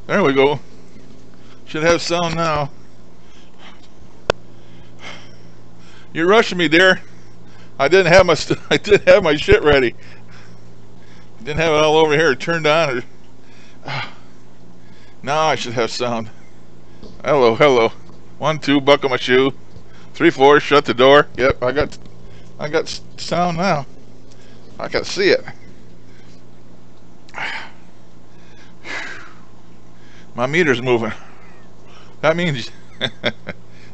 There we go. Should have sound now. You're rushing me, dear. I didn't have my I didn't have my shit ready. Didn't have it all over here turned on. Now I should have sound. Hello, hello. 1, 2, buckle my shoe. 3, 4, shut the door. Yep, I got sound now. I can see it. My meter's moving. That means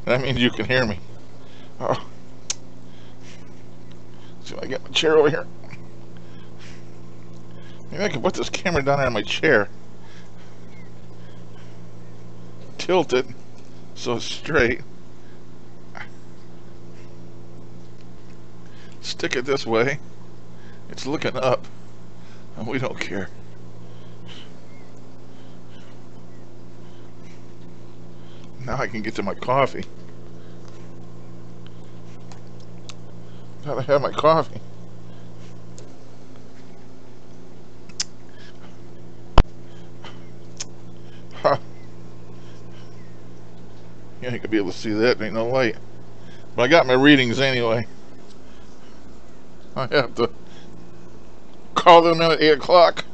that means you can hear me. Oh. See if I get my chair over here. Maybe I can put this camera down on my chair. Tilt it so it's straight. Stick it this way. It's looking up, and we don't care. Now I can get to my coffee. Gotta have my coffee. Huh. You ain't gonna be able to see that. There ain't no light. But I got my readings anyway. I have to call them in at 8 o'clock.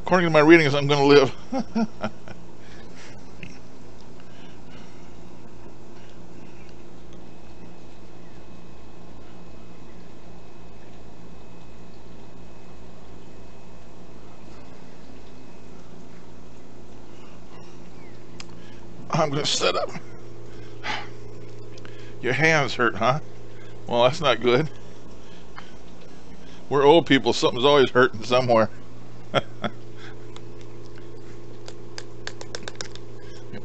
According to my readings, I'm gonna live. I'm gonna set up. Your hands hurt, huh? Well, that's not good. We're old people. Something's always hurting somewhere. Get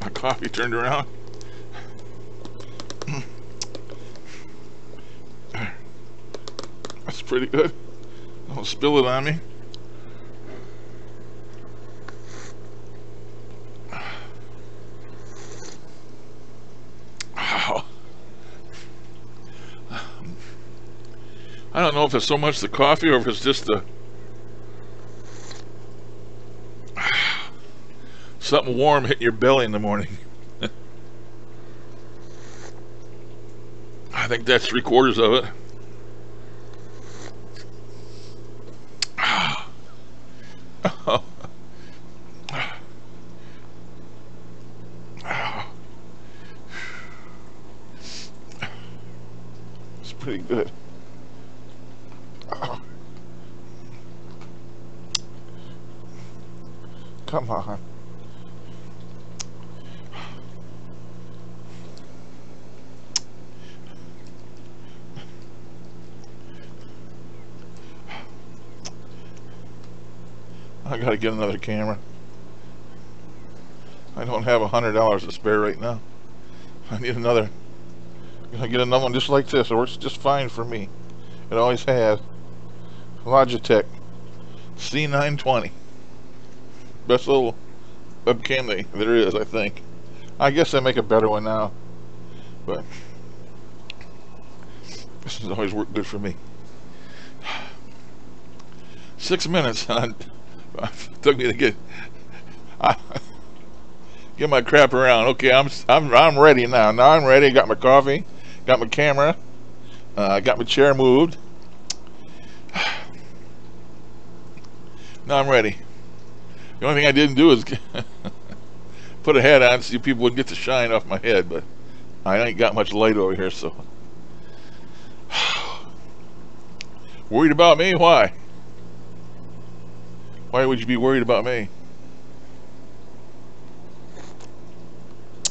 my coffee turned around. That's pretty good. Don't spill it on me. I don't know if it's so much the coffee or if it's just the something warm hitting your belly in the morning. I think that's 3/4 of it. It's pretty good. Come on. I gotta get another camera. I don't have $100 to spare right now. I need another. I'm gonna get another one just like this. It works just fine for me. It always has. Logitech C920. Best little webcam there is, I think. I guess they make a better one now, but this has always worked good for me. 6 minutes took me to get my crap around. Okay, I'm ready now. Now I'm ready. Got my coffee, got my camera, got my chair moved. Now I'm ready. The only thing I didn't do is put a hat on so people wouldn't get the shine off my head, but I ain't got much light over here, so. Worried about me? Why? Why would you be worried about me?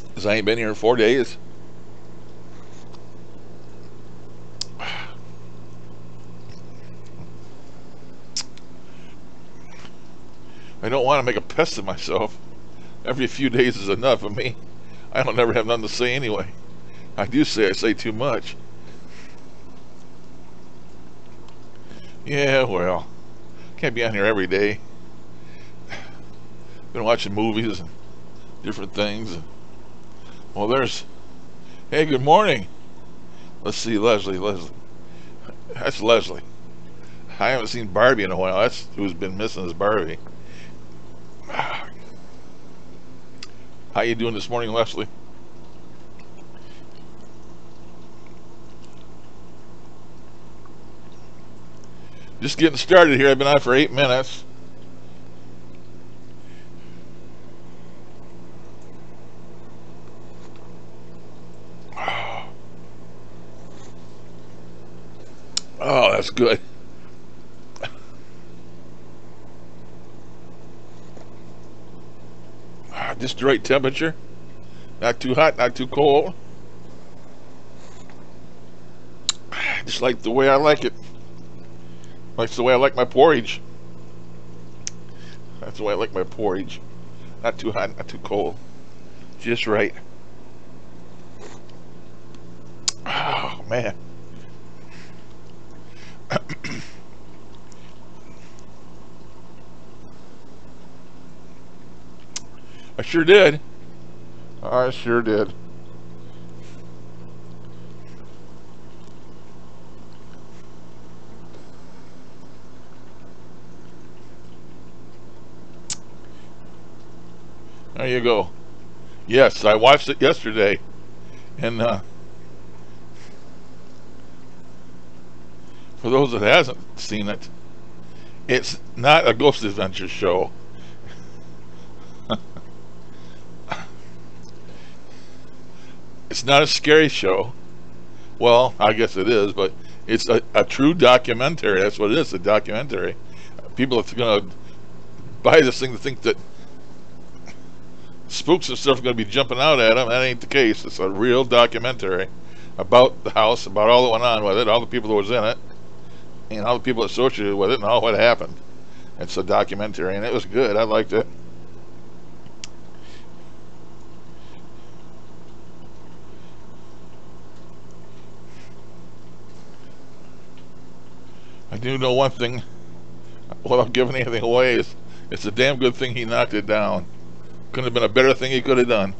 Because I ain't been here in 4 days. I don't want to make a pest of myself. Every few days is enough for me. I don't never have nothing to say anyway. I say too much. Yeah, well, can't be on here every day. Been watching movies and different things. Well, there's. Hey, good morning. Let's see, Leslie. That's Leslie. I haven't seen Barbie in a while. That's who's been missing is Barbie. How you doing this morning, Leslie? Just getting started here. I've been on for 8 minutes. Oh, that's good. Just the right temperature. Not too hot, not too cold. Just like the way I like it. That's the way I like my porridge. That's the way I like my porridge. Not too hot, not too cold. Just right. Oh, man. I sure did. I sure did. There you go. Yes, I watched it yesterday. And for those that hasn't seen it, it's not a Ghost Adventure show. It's not a scary show. Well, I guess it is, but it's a true documentary. That's what it is, a documentary. People are going to buy this thing to think that spooks and stuff are going to be jumping out at them. That ain't the case. It's a real documentary about the house, about all that went on with it, all the people that was in it, and all the people associated with it, and all what happened. It's a documentary, and it was good. I liked it. I do know one thing, without giving anything away, is it's a damn good thing he knocked it down. Couldn't have been a better thing he could have done.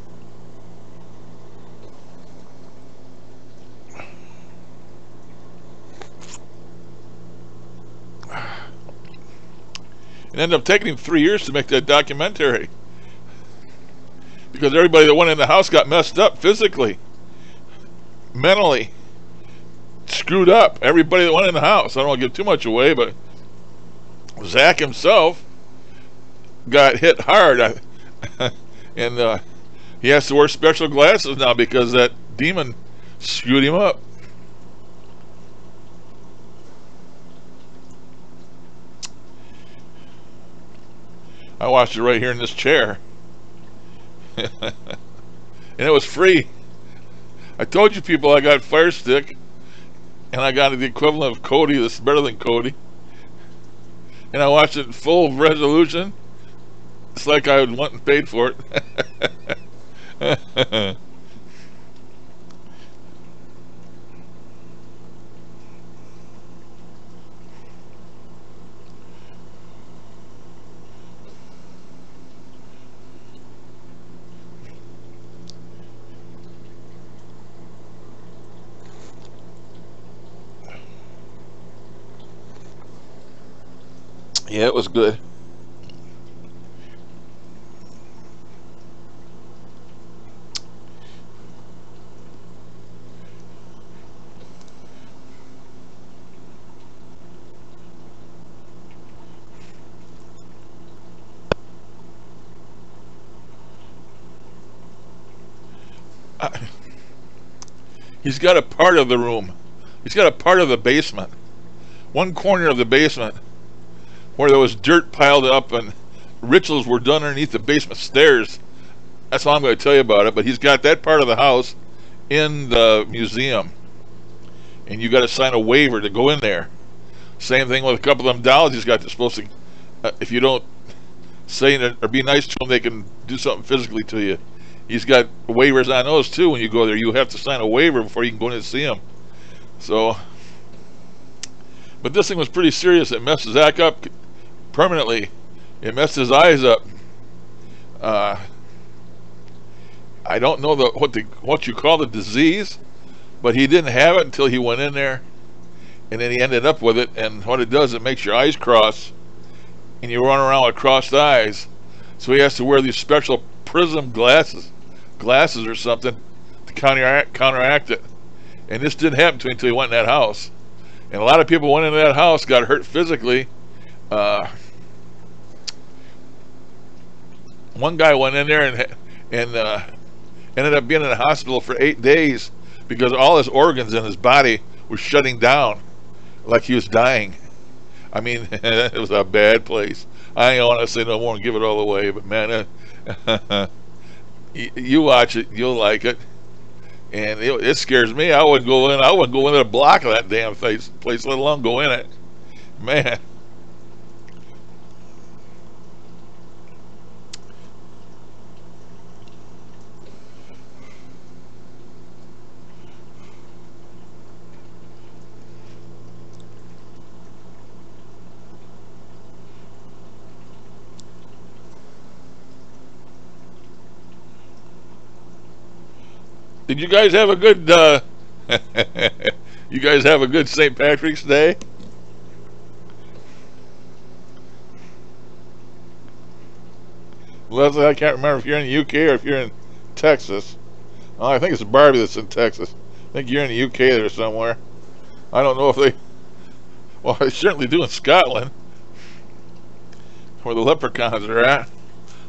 It ended up taking him 3 years to make that documentary, because everybody that went in the house got messed up physically, mentally. Screwed up. Everybody that went in the house. I don't want to give too much away, but Zach himself got hit hard, and he has to wear special glasses now because that demon screwed him up. I watched it right here in this chair, and it was free. I told you people I got Fire Stick. And I got the equivalent of Kodi. This is better than Kodi. And I watched it in full resolution. It's like I would want and paid for it. Yeah, it was good. He's got a part of the room. He's got a part of the basement. One corner of the basement where there was dirt piled up and rituals were done underneath the basement stairs. That's all I'm going to tell you about it. But he's got that part of the house in the museum, and you got to sign a waiver to go in there. Same thing with a couple of them dolls he's got. They're supposed to, if you don't say it or be nice to them, they can do something physically to you. He's got waivers on those too. When you go there, you have to sign a waiver before you can go in and see him. So, but this thing was pretty serious. It messed Zach up permanently. It messed his eyes up. I don't know what you call the disease, but he didn't have it until he went in there, and then he ended up with it. And what it does, it makes your eyes cross, and you run around with crossed eyes. So he has to wear these special prism glasses or something to counteract it. And this didn't happen to him until he went in that house. And a lot of people went into that house, got hurt physically. One guy went in there and ended up being in the hospital for 8 days because all his organs in his body were shutting down like he was dying. I mean, it was a bad place. I don't want to say no more and give it all away, but man, you watch it, you'll like it. And it scares me. I wouldn't go in. I wouldn't go into a block of that damn place, let alone go in it. Man. Did you guys have a good you guys have a good St. Patrick's Day? Leslie, I can't remember if you're in the UK or if you're in Texas. Oh, I think it's Barbie that's in Texas. I think you're in the UK there somewhere. I don't know if they... Well, they certainly do in Scotland, where the leprechauns are at.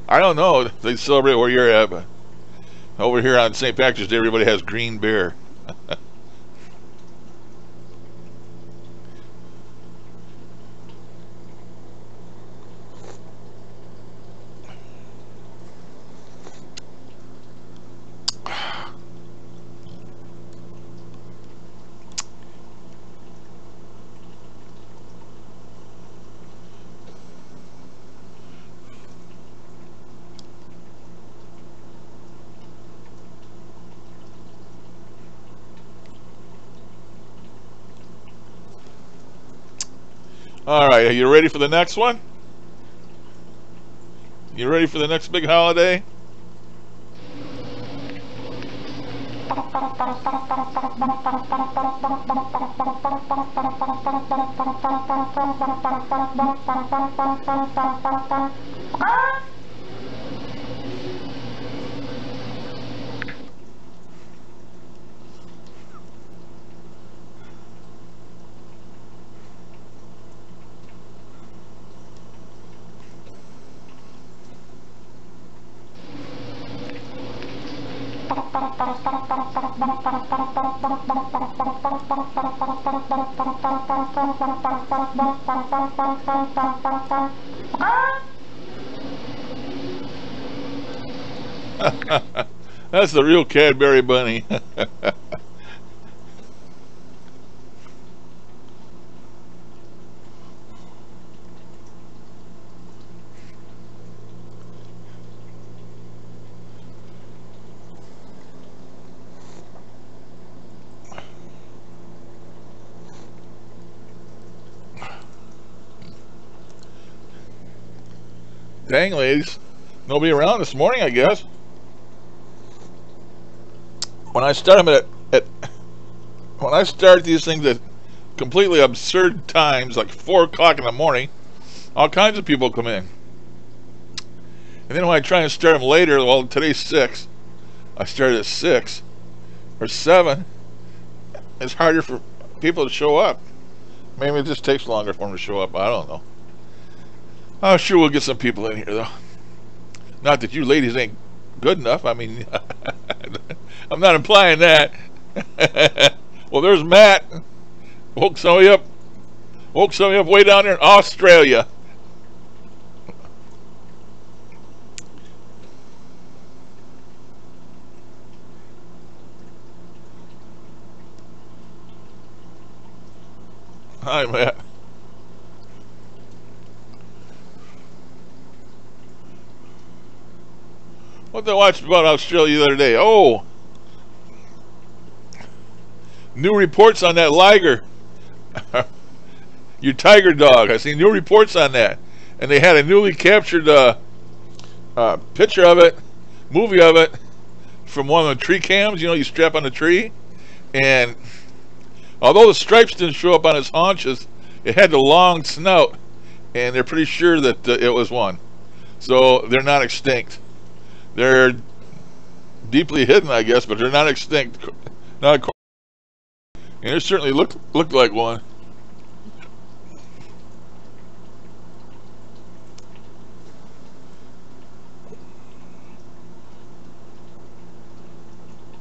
I don't know if they celebrate where you're at, but over here on St. Patrick's Day, everybody has green beer. All right, are you ready for the next one? You ready for the next big holiday? That's the real Cadbury bunny. Dang, ladies. Nobody around this morning, I guess. When I start them when I start these things at completely absurd times, like 4 o'clock in the morning, all kinds of people come in. And then when I try and start them later, well, today's 6. I started at 6 or 7. It's harder for people to show up. Maybe it just takes longer for them to show up. I don't know. I'm sure we'll get some people in here, though. Not that you ladies ain't good enough. I mean, I'm not implying that. Well, there's Matt. Woke somebody up way down there in Australia. Hi, Matt. What did I watch about Australia the other day? Oh, new reports on that liger. Your tiger dog. I see new reports on that, and they had a newly captured picture of it, movie of it, from one of the tree cams. You know, you strap on the tree, and although the stripes didn't show up on his haunches, it had the long snout, and they're pretty sure that it was one. So they're not extinct. They're deeply hidden, I guess, but they're not extinct. Not, and it certainly looked like one.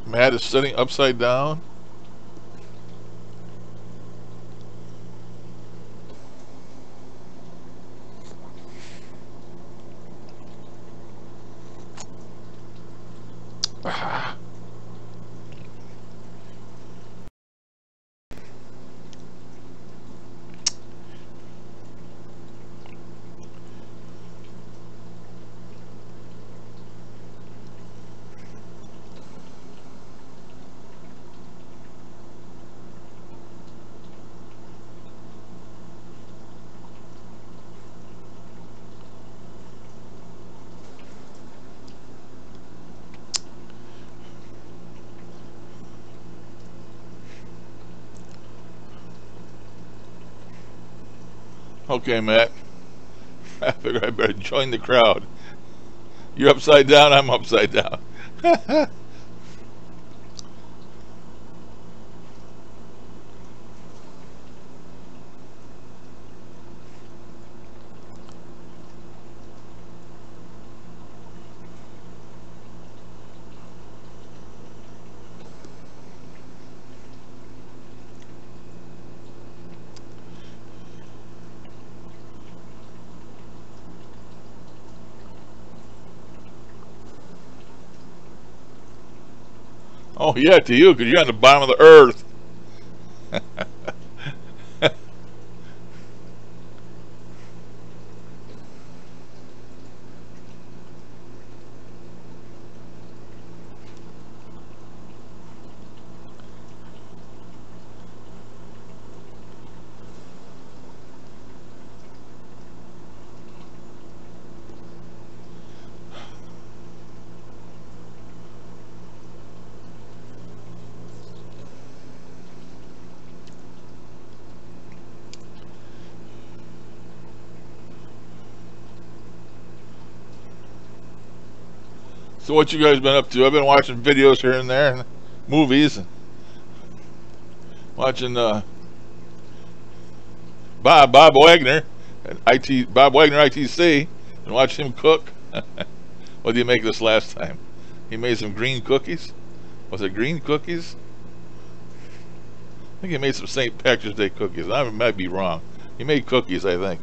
Matt is sitting upside down. Okay, Matt. I figure I better join the crowd. You're upside down, I'm upside down. Oh, yeah, to you, because you're on the bottom of the earth. So what you guys been up to? I've been watching videos here and there, and movies, and watching Bob Wagner, Bob Wagner ITC, and watch him cook. What did he make this last time? He made some green cookies. Was it green cookies? I think he made some St. Patrick's Day cookies. I might be wrong. He made cookies, I think.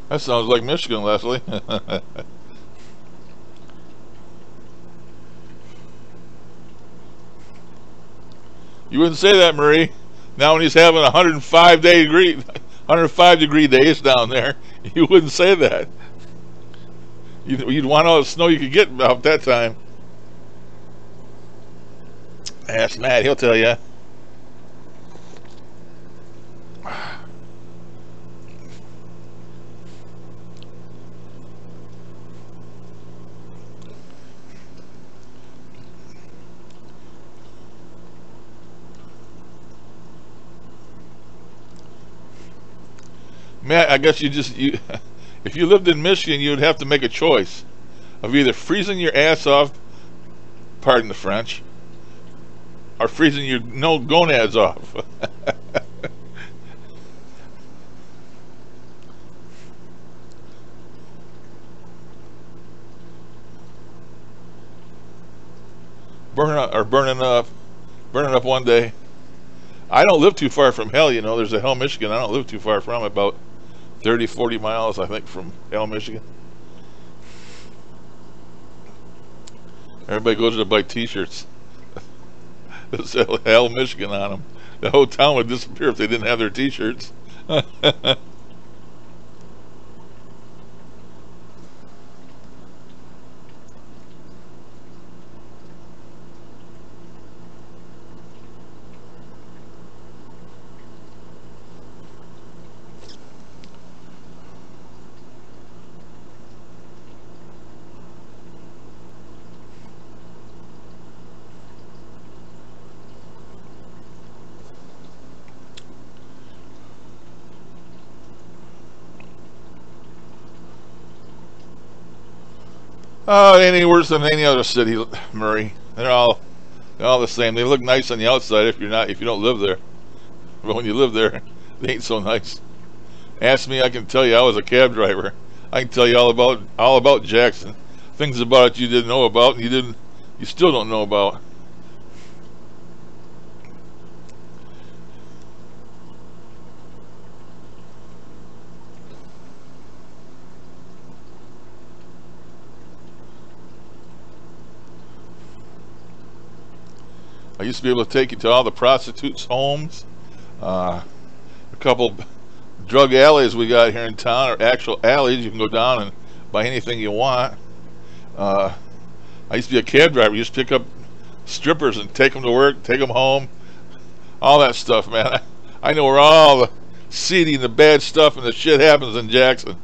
That sounds like Michigan, Leslie. You wouldn't say that, Marie. Now when he's having 105 degree days down there, you wouldn't say that. You'd want all the snow you could get about that time. Ask Matt, he'll tell you. Matt, I guess if you lived in Michigan, you'd have to make a choice of either freezing your ass off, pardon the French, or freezing your no gonads off. Burning up one day. I don't live too far from Hell, There's a Hell, Michigan. I don't live too far from it, about 30, 40 miles, I think, from Hell, Michigan. Everybody goes to buy t-shirts that say Hell, Michigan on them. The whole town would disappear if they didn't have their t-shirts. Oh, it ain't any worse than any other city, Murray. They're all the same. They look nice on the outside if you don't live there. But when you live there, they ain't so nice. Ask me, I can tell you. I was a cab driver. I can tell you all about Jackson. Things about it you didn't know about, and you still don't know about. I used to be able to take you to all the prostitutes' homes, a couple drug alleys we got here in town, or actual alleys. You can go down and buy anything you want. I used to be a cab driver. I used to pick up strippers and take them to work, take them home, all that stuff, man. I know where all the seedy and the bad stuff and the shit happens in Jackson.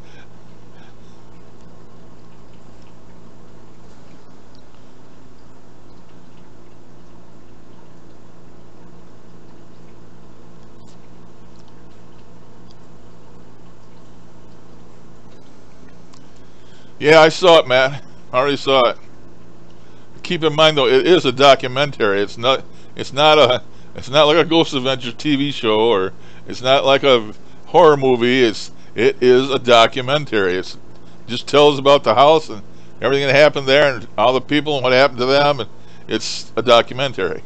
Yeah, I saw it, man. I already saw it. Keep in mind though, it is a documentary. It's not like a Ghost Adventure TV show, or it's not like a horror movie. It is a documentary. It just tells about the house and everything that happened there and all the people and what happened to them, and it's a documentary.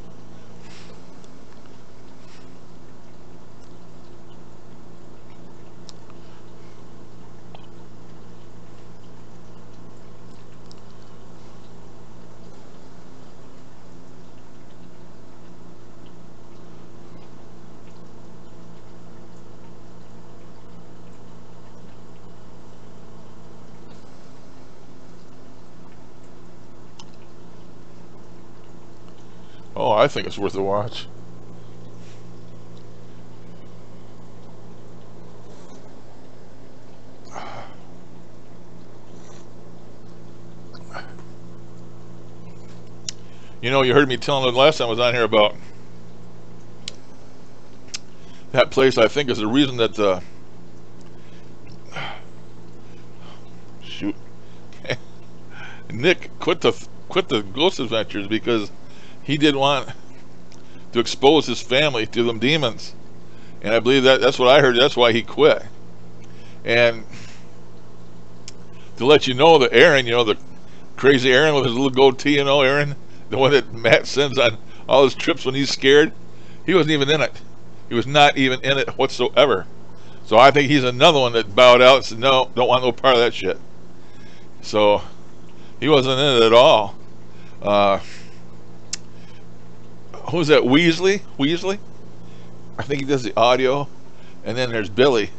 Oh, I think it's worth a watch. You know, you heard me telling the last time I was on here about that place. I think is the reason that shoot, Nick quit the Ghost Adventures because he didn't want to expose his family to them demons, and I believe that's what I heard. That's why he quit. And to let you know that Aaron, the crazy Aaron with his little goatee, Aaron, the one that Matt sends on all his trips when he's scared, he wasn't even in it. He was not even in it whatsoever. So I think he's another one that bowed out and said, no, don't want no part of that shit. So he wasn't in it at all. Who's that? Weasley? I think he does the audio. And then there's Billy.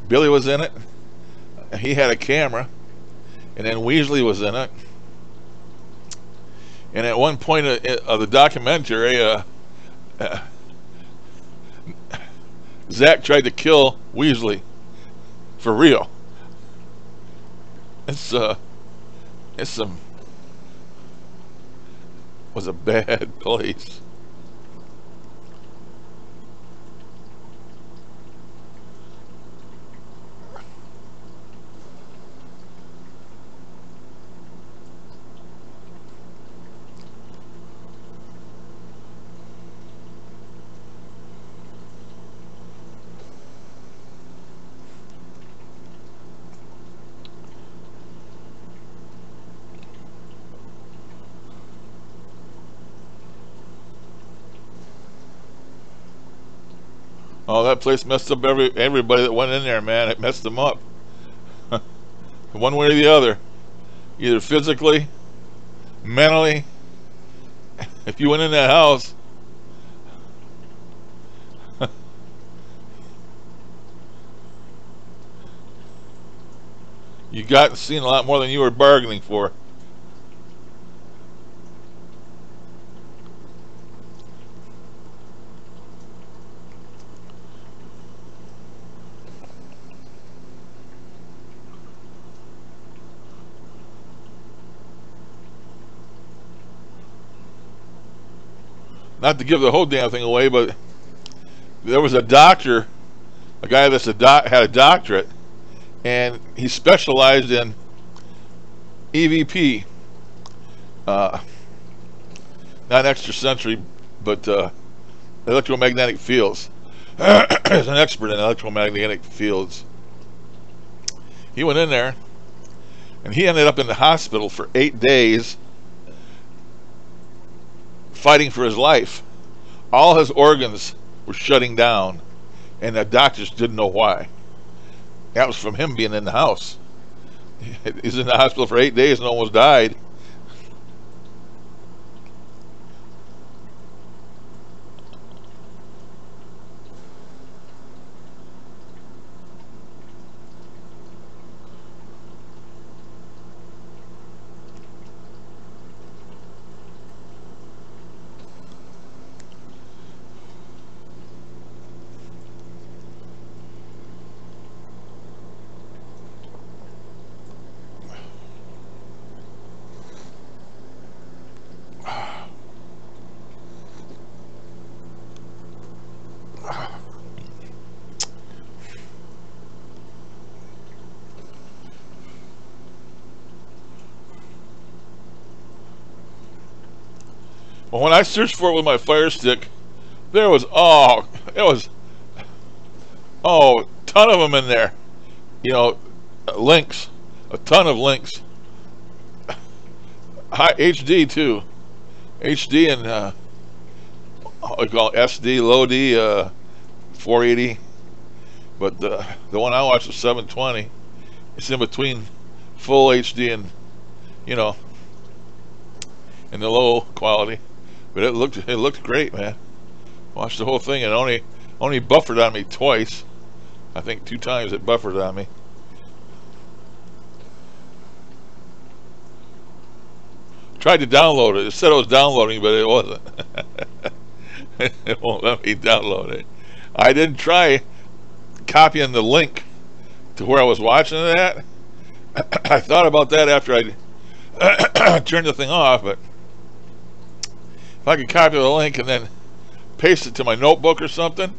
Billy was in it. He had a camera. And then Weasley was in it. And at one point of the documentary, Zach tried to kill Weasley. For real. It's was a bad place. Oh, that place messed up everybody that went in there, man. It messed them up. One way or the other. Either physically, mentally. If you went in that house, you got seen a lot more than you were bargaining for. Not to give the whole damn thing away, but there was a doctor, a guy that's had a doctorate, and he specialized in EVP, uh, not extrasensory, but electromagnetic fields. He's an expert in electromagnetic fields. He went in there, and he ended up in the hospital for 8 days fighting for his life. All his organs were shutting down, and the doctors didn't know why. That was from him being in the house. He's in the hospital for 8 days and almost died. Well, when I searched for it with my Fire Stick, there was a ton of them in there. You know, links, a ton of links. High HD too, HD and what do you call it, SD, low D, 480. But the one I watched was 720. It's in between full HD and, you know, in the low quality. But it looked great, man. Watched the whole thing, and only buffered on me twice. I think 2 times it buffered on me. Tried to download it. It said it was downloading, but it wasn't. It won't let me download it. I didn't try copying the link to where I was watching it at. I thought about that after I turned the thing off, but if I could copy the link and then paste it to my notebook or something,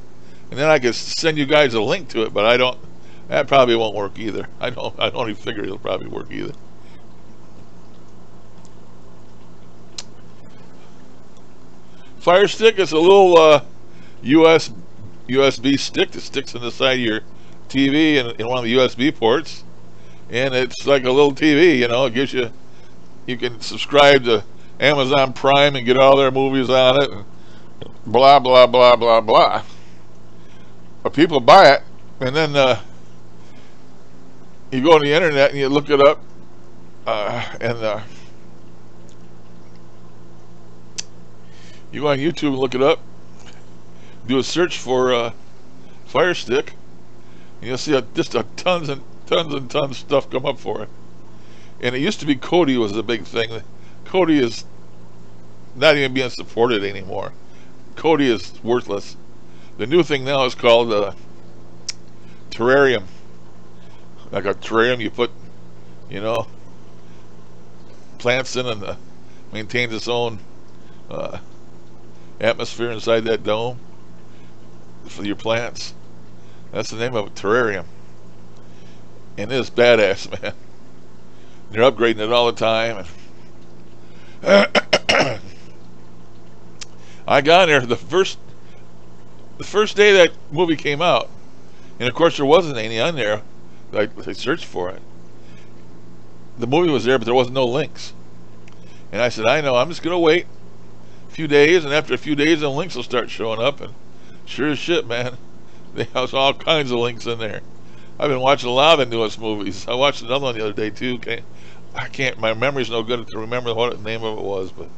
and then I could send you guys a link to it, but I don't. That probably won't work either. I don't even figure it'll probably work either. Fire Stick is a little USB stick that sticks in the side of your TV and in one of the USB ports, and it's like a little TV. You know, it gives you. You can subscribe to Amazon Prime and get all their movies on it, and blah blah blah blah blah. But people buy it, and then you go on the internet and you look it up, and you go on YouTube and look it up. Do a search for Fire Stick, and you'll see just tons and tons of stuff come up for it. And it used to be Kodi was the big thing. Kodi is not even being supported anymore. Kodi is worthless. The new thing now is called terrarium. Like a terrarium you put, you know, plants in, and maintains its own atmosphere inside that dome for your plants. That's the name of it, terrarium. And it's badass, man. They're upgrading it all the time. I got in there the first day that movie came out, and of course there wasn't any on there. I searched for it. The movie was there, but there wasn't no links. And I said, I know, I'm just gonna wait a few days, and after a few days the links will start showing up. And sure as shit, man, there's all kinds of links in there. I've been watching a lot of the newest movies. I watched another one the other day too. I can't, my memory's no good to remember what the name of it was, but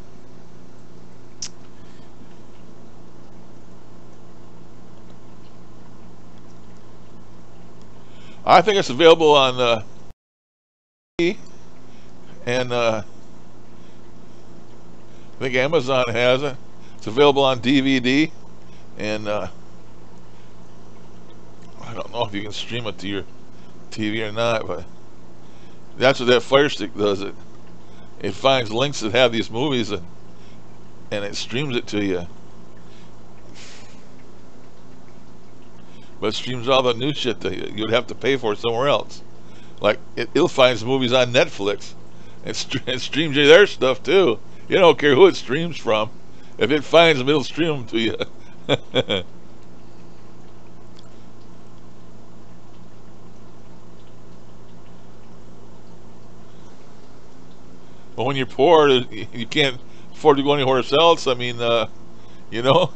I think it's available on and I think Amazon has it. It's available on DVD, and I don't know if you can stream it to your TV or not, but that's what that Fire Stick does. It finds links that have these movies, and it streams it to you. But it streams all the new shit that you would have to pay for somewhere else. Like it'll find movies on Netflix It streams you their stuff too. You don't care who it streams from. If it finds them, it'll stream them to you. But when you're poor, you can't afford to go anywhere else. I mean, you know.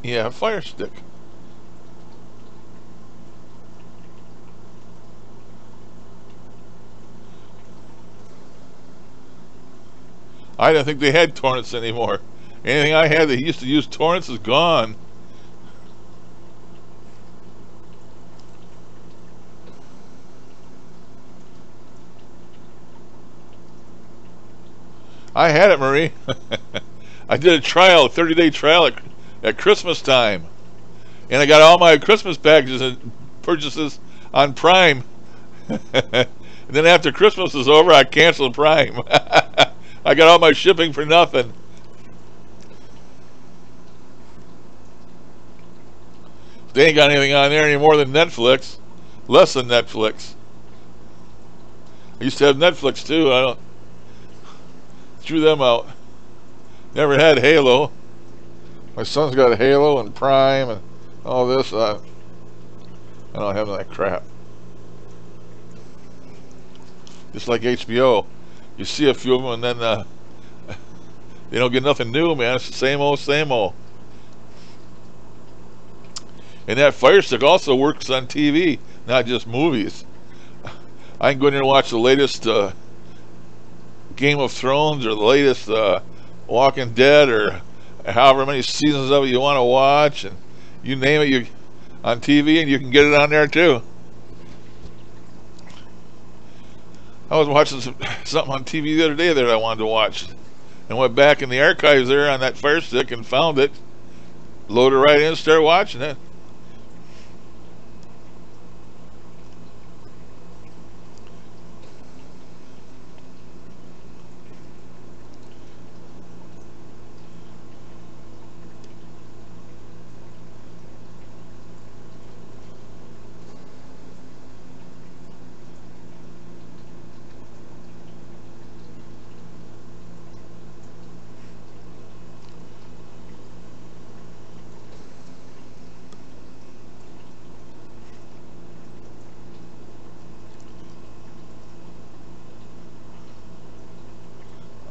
Yeah, Fire Stick. I don't think they had torrents anymore. Anything I had that used to use torrents is gone. I had it, Marie. I did a trial, a 30-day trial at Christmas time. And I got all my Christmas packages and purchases on Prime. And then after Christmas was over, I canceled Prime. I got all my shipping for nothing. They ain't got anything on there any more than Netflix. Less than Netflix. I used to have Netflix too. I don't threw them out. Never had Halo. My son's got Halo and Prime and all this. I don't have that crap. Just like HBO. You see a few of them and then they don't get nothing new, man. It's the same old, same old. And that Fire Stick also works on TV, not just movies. I can go in there and watch the latest Game of Thrones or the latest Walking Dead or however many seasons of it you want to watch, and you name it, on TV, and you can get it on there too. I was watching something on TV the other day that I wanted to watch, and went back in the archives there on that Fire Stick and found it, loaded right in and started watching it.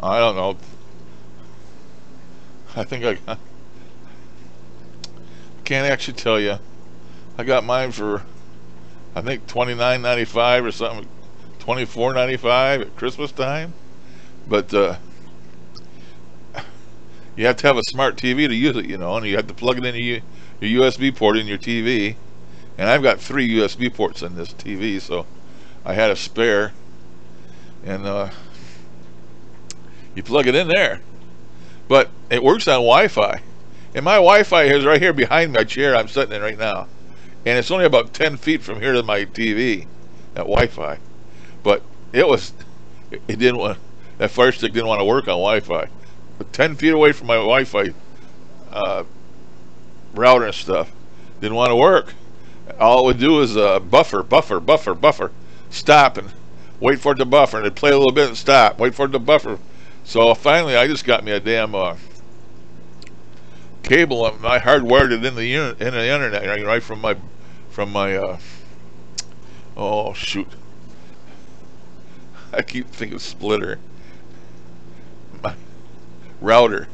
I don't know. I think I can't actually tell you. I got mine for I think $29.95 or something, $24.95 at Christmas time. But you have to have a smart TV to use it, you know, and you have to plug it into your USB port in your TV. And I've got 3 USB ports in this TV, so I had a spare. And you plug it in there, but it works on Wi-Fi, and my Wi-Fi is right here behind my chair I'm sitting in right now, and it's only about 10 feet from here to my TV, that Wi-Fi. But it didn't want, that Fire Stick didn't want to work on Wi-Fi, but 10 feet away from my Wi-Fi router and stuff, didn't want to work. All it would do is buffer, stop and wait for it to buffer, and it'd play a little bit and stop, wait for it to buffer. So finally, I just got me a damn cable. I hardwired it in the internet right from my oh shoot, I keep thinking splitter. My router.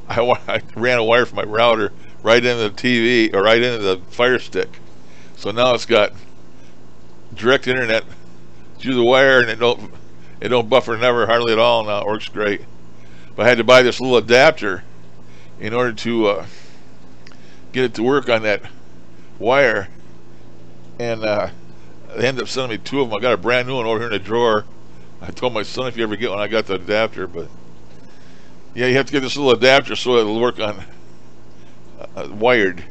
I ran a wire from my router right into the TV or right into the Fire Stick. So now it's got direct internet through the wire, and it don't buffer never hardly at all. Now it works great. But I had to buy this little adapter in order to get it to work on that wire, and they ended up sending me 2 of them. I got a brand new one over here in the drawer. I told my son if you ever get one, I got the adapter. But yeah, you have to get this little adapter so it'll work on wired.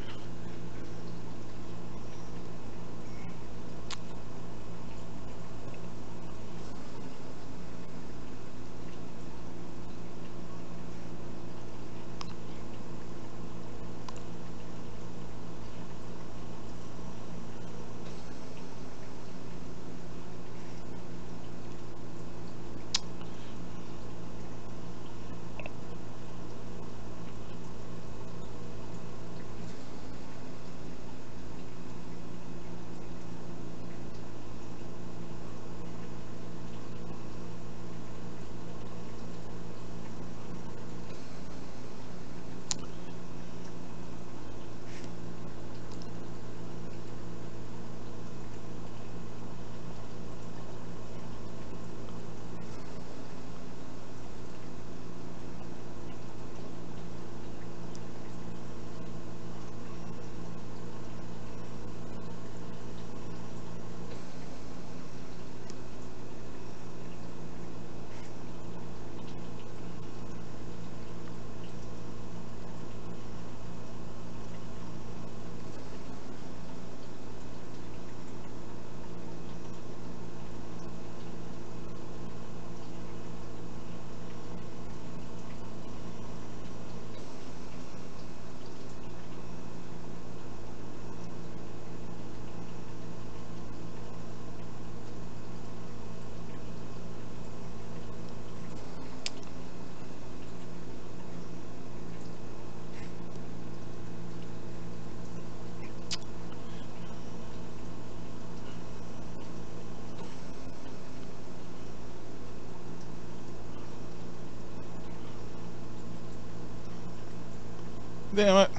Damn it.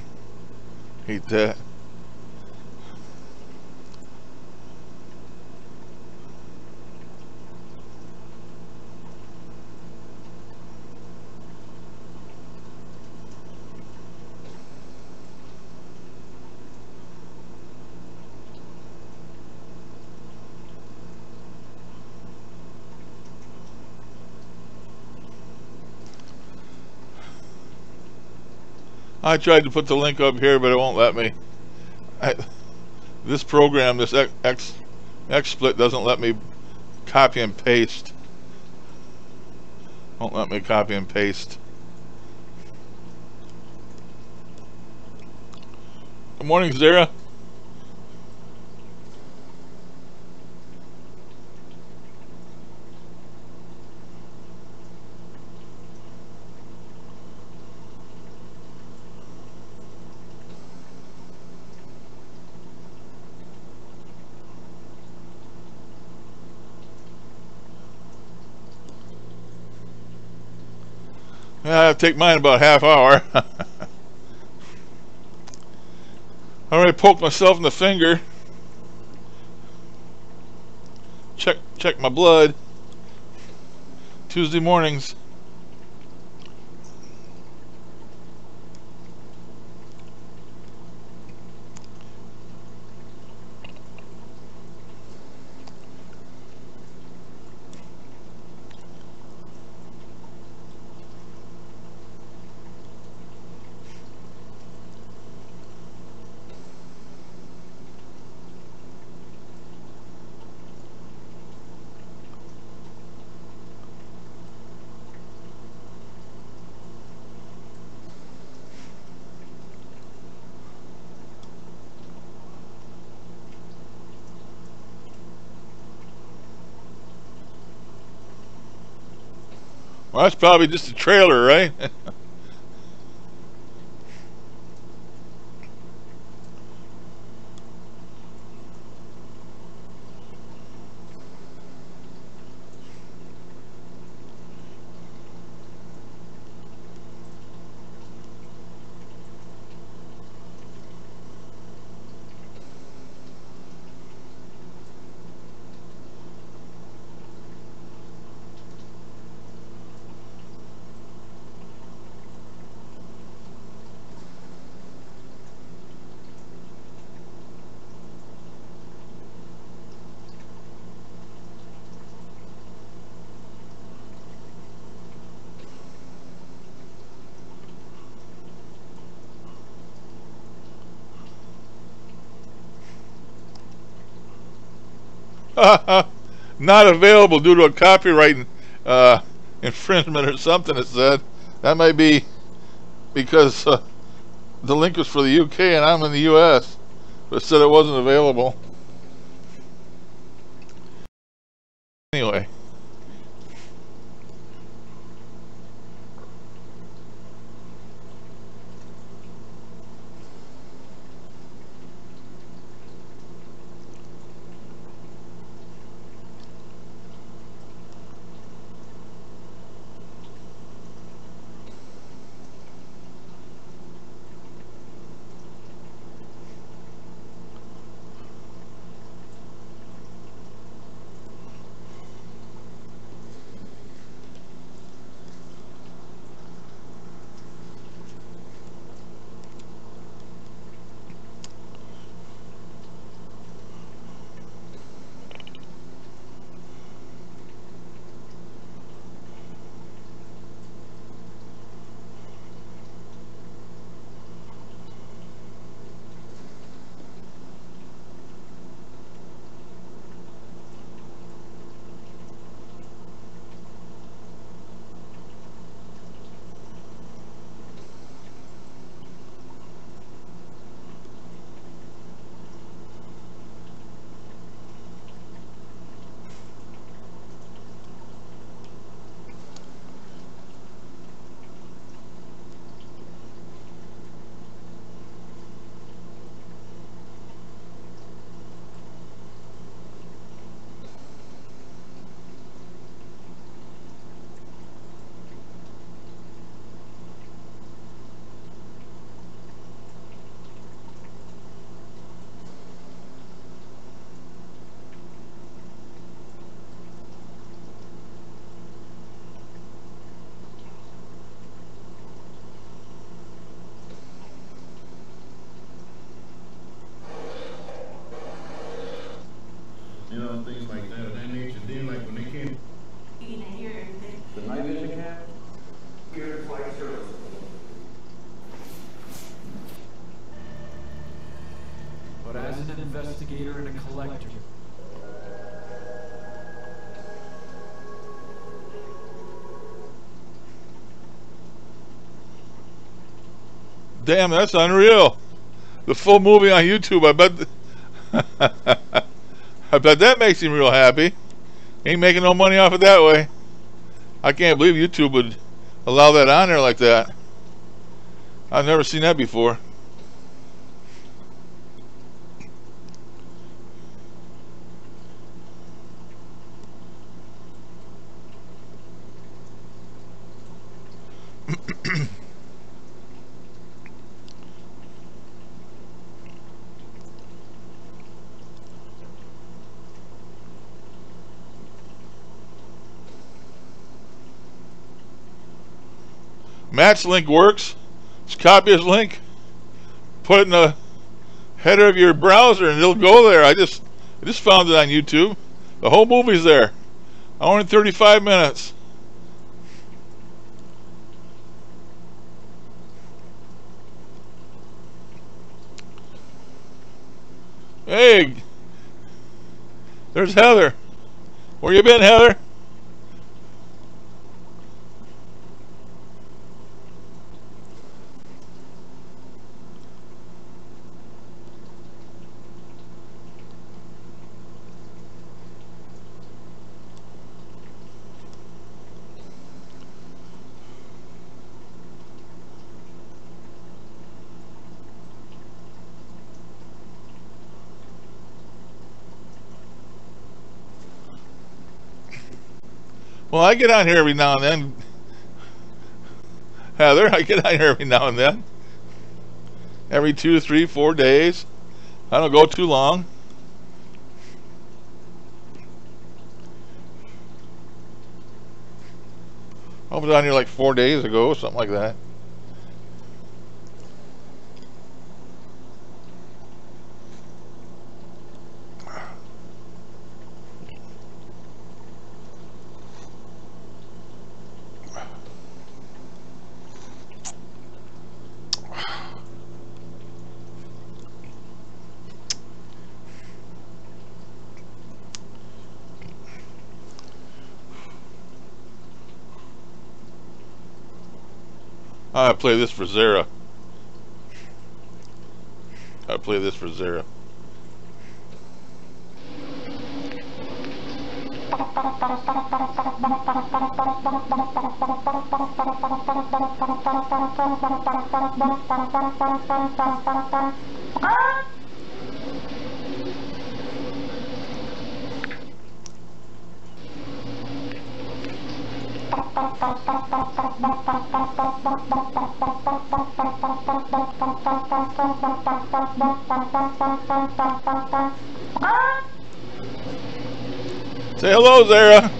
Hate that. I tried to put the link up here, but it won't let me. This program, this XSplit, doesn't let me copy and paste. Won't let me copy and paste. Good morning, Zara. Yeah, it'll take mine about a half hour. I already poked myself in the finger. Check my blood. Tuesday mornings. Well, that's probably just a trailer, right? Not available due to a copyright infringement or something, it said. That might be because the link was for the UK and I'm in the US, but it said it wasn't available. Anyway. investigator and a collector. Damn, that's unreal. The full movie on YouTube, I bet. I bet that makes him real happy. Ain't making no money off it that way. I can't believe YouTube would allow that on there like that. I've never seen that before. Matt's link works. Just copy his link, put it in the header of your browser, and it'll go there. I just found it on YouTube. The whole movie's there. Hour and 35 minutes. Hey, there's Heather. Where you been, Heather? Well, I get on here every now and then. Heather, I get on here every now and then. Every 2, 3, 4 days. I don't go too long. I was on here like 4 days ago, something like that. I play this for Zara. I play this for Zara. Say hello, Zara.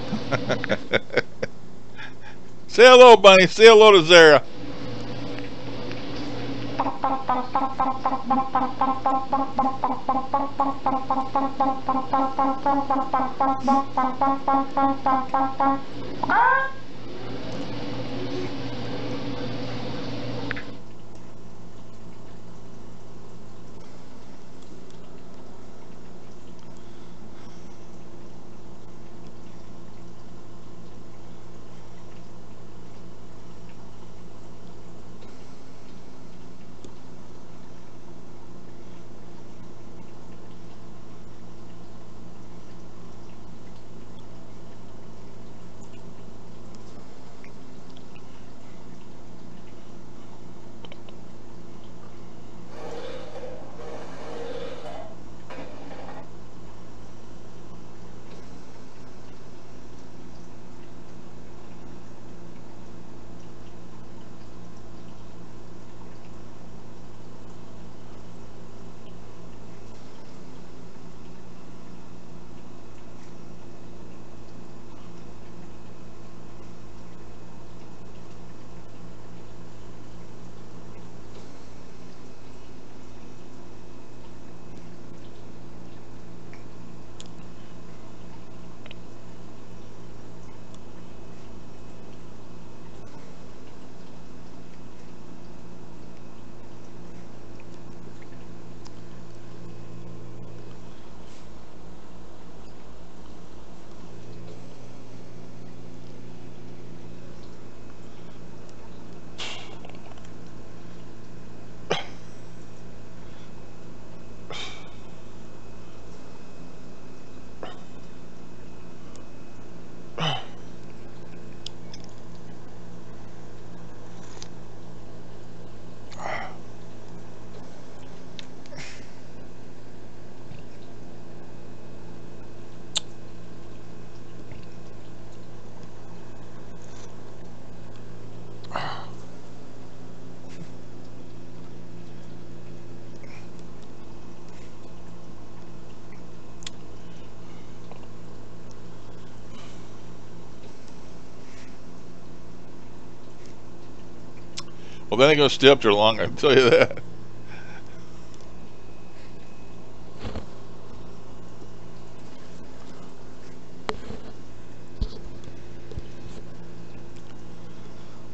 Say hello, Bunny. Say hello to Zara. Well, they ain't gonna stay up there long, I can tell you that.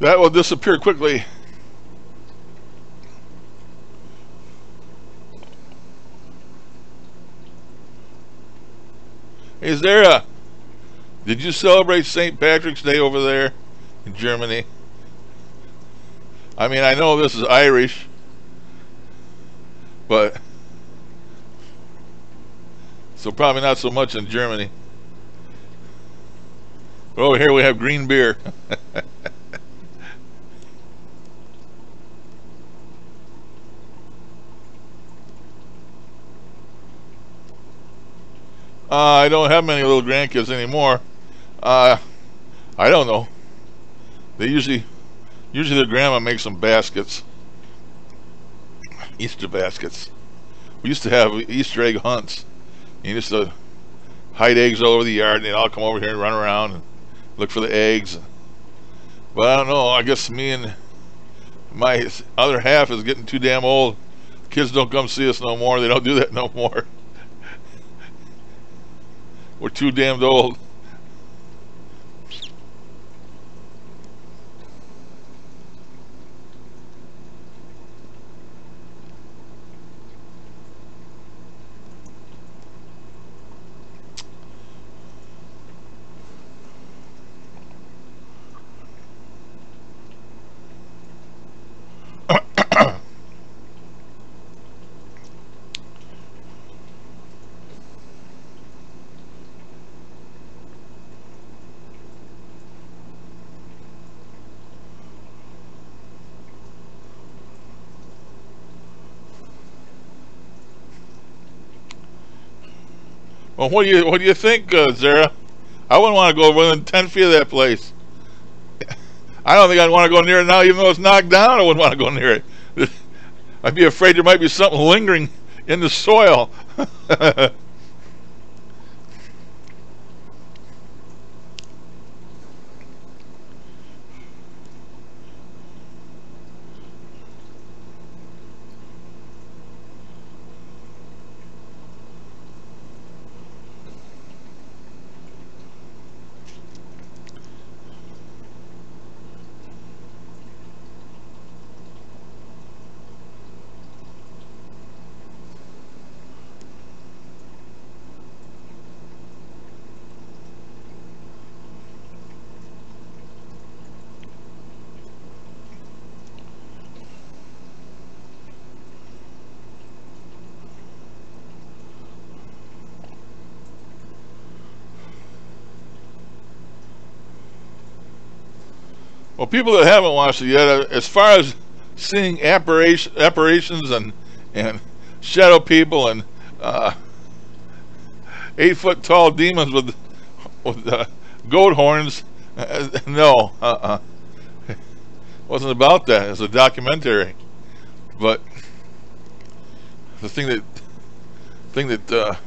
That will disappear quickly. Hey, Zara, did you celebrate St. Patrick's Day over there in Germany? I mean, I know this is Irish, but so probably not so much in Germany. But over here we have green beer. I don't have many little grandkids anymore. I don't know. They usually their grandma makes them baskets, Easter baskets. We used to have Easter egg hunts. You used to hide eggs all over the yard, and they'd all come over here and run around and look for the eggs. But I don't know. I guess me and my other half is getting too damn old. Kids don't come see us no more. They don't do that no more. We're too damned old. Well, what do you think, Zara? I wouldn't want to go within 10 feet of that place. I don't think I'd want to go near it now, even though it's knocked down. I wouldn't want to go near it. I'd be afraid there might be something lingering in the soil. Well, people that haven't watched it yet, as far as seeing apparitions and shadow people and 8 foot tall demons with goat horns, no, it wasn't about that. It's a documentary. But the thing that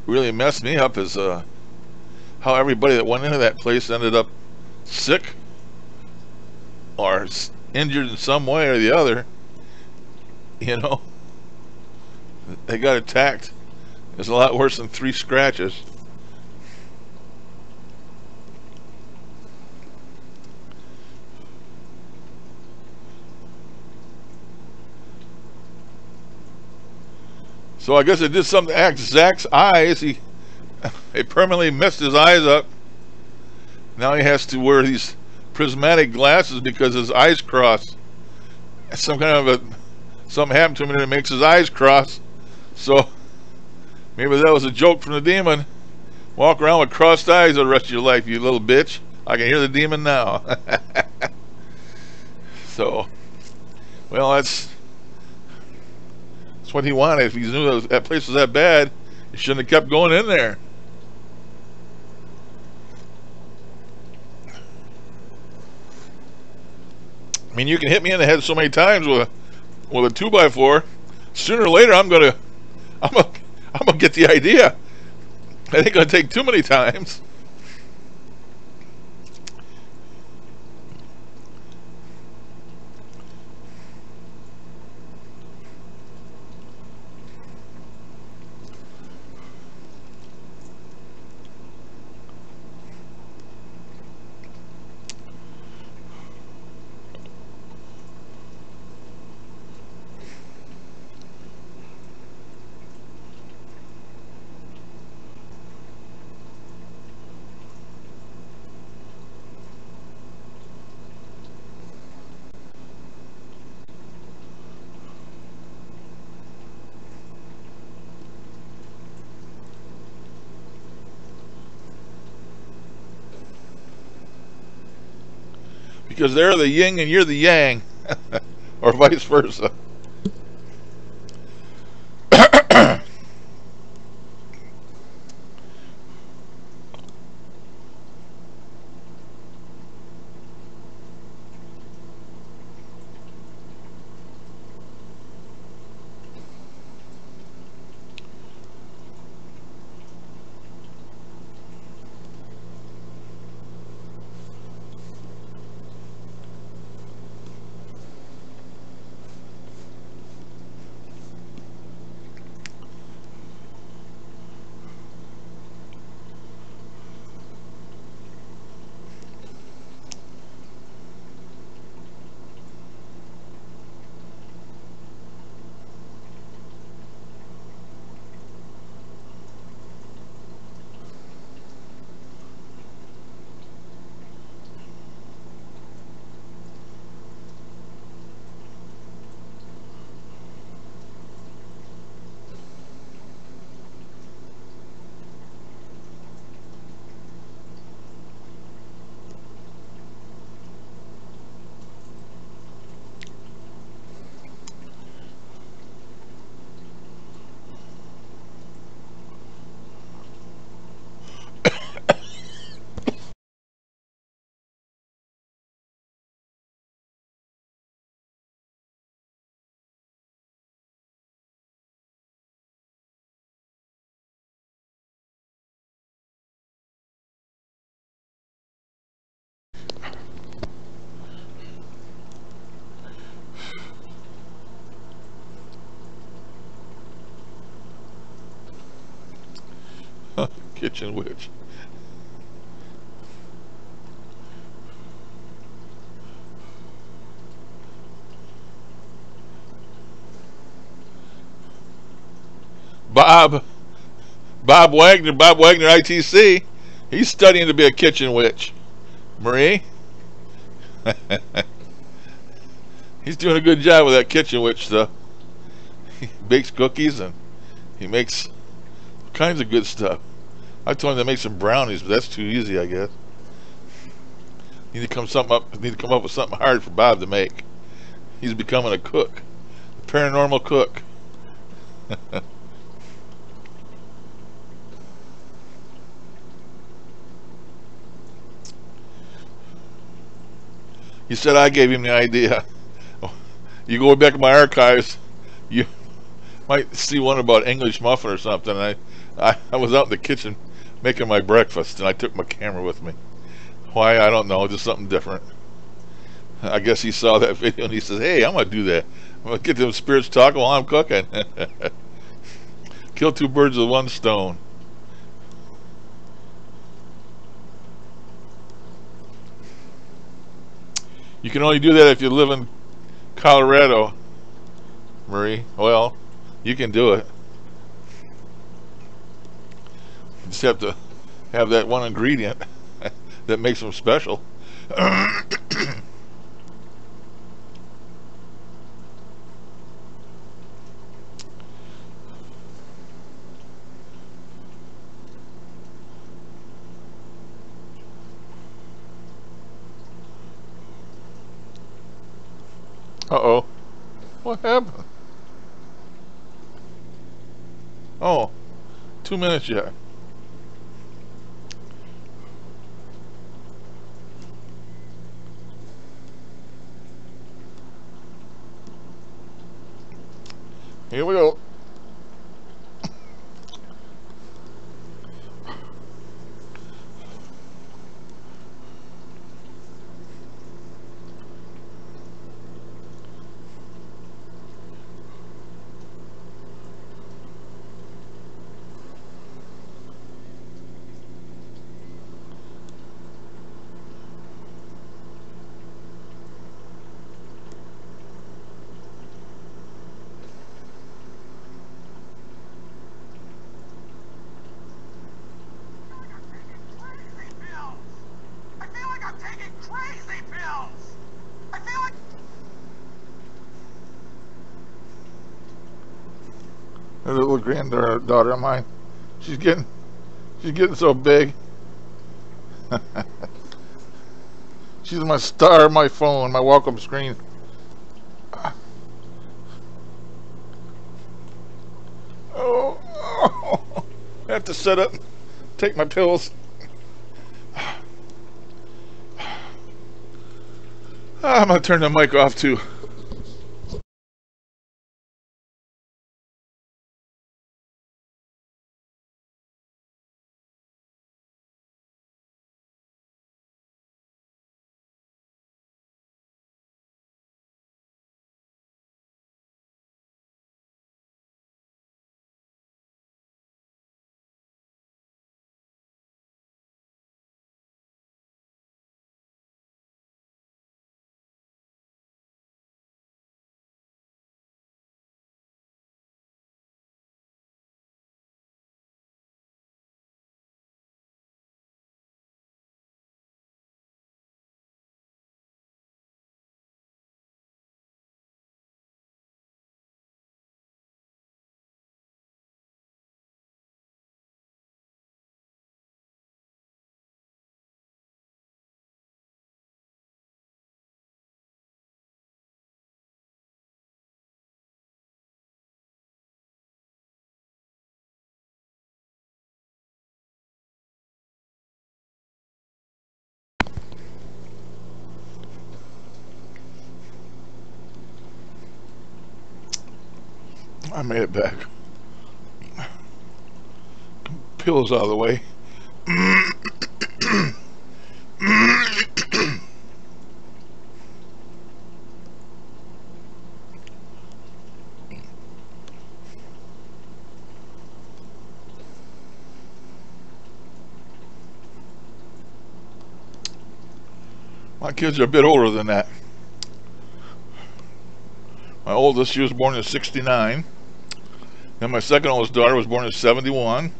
really messed me up is how everybody that went into that place ended up sick or injured in some way or the other. You know, they got attacked. It's a lot worse than 3 scratches. So I guess it did something to Zach's eyes. They permanently messed his eyes up. Now he has to wear these prismatic glasses because his eyes cross. Something happened to him and it makes his eyes cross. So maybe that was a joke from the demon. Walk around with crossed eyes the rest of your life, you little bitch. I can hear the demon now. So, well, that's what he wanted. If he knew that place was that bad, he shouldn't have kept going in there. I mean, you can hit me in the head so many times with a 2x4. Sooner or later, I'm gonna get the idea. It ain't gonna take too many times. because they're the yin and you're the yang, or vice versa. Kitchen witch. Bob Wagner, ITC. He's studying to be a kitchen witch. Marie, he's doing a good job with that kitchen witch stuff. He bakes cookies and he makes all kinds of good stuff. I told him to make some brownies, but that's too easy, I guess. Need to come up with something hard for Bob to make. He's becoming a cook, a paranormal cook. He said I gave him the idea. You go back in my archives, you might see one about English muffin or something. I was out in the kitchen making my breakfast, and I took my camera with me. Why, I don't know, just something different. I guess he saw that video and he says, hey, I'm going to do that. I'm going to get them spirits talking while I'm cooking. Kill two birds with one stone. You can only do that if you live in Colorado, Marie. Well, you can do it. You just have to have that one ingredient that makes them special. Uh-oh. What happened? Oh, 2 minutes yet. Here we go. A little granddaughter of mine. She's getting so big. She's my star, my phone, my welcome screen. Oh, oh. I have to set up, take my pills. I'm gonna turn the mic off too. I made it back. Pills out of the way. My kids are a bit older than that. My oldest, she was born in '69. Then my second oldest daughter was born in '71.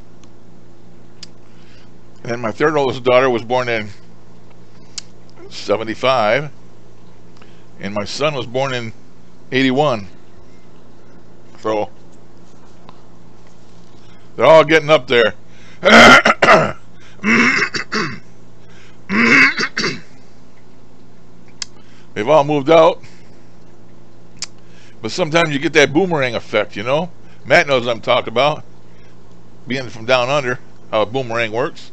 And then my third oldest daughter was born in '75. And my son was born in '81. So they're all getting up there. They've all moved out. But sometimes you get that boomerang effect, you know? Matt knows what I'm talking about. Being from down under, how a boomerang works.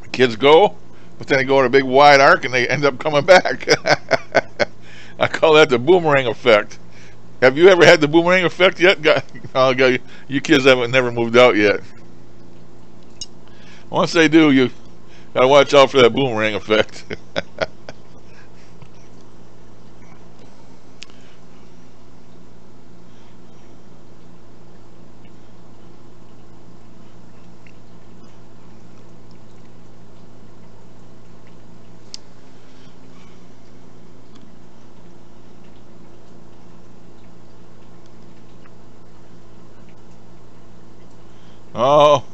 The kids go, but then they go in a big wide arc and they end up coming back. I call that the boomerang effect. Have you ever had the boomerang effect yet? You kids haven't never moved out yet. Once they do, you gotta watch out for that boomerang effect. Oh,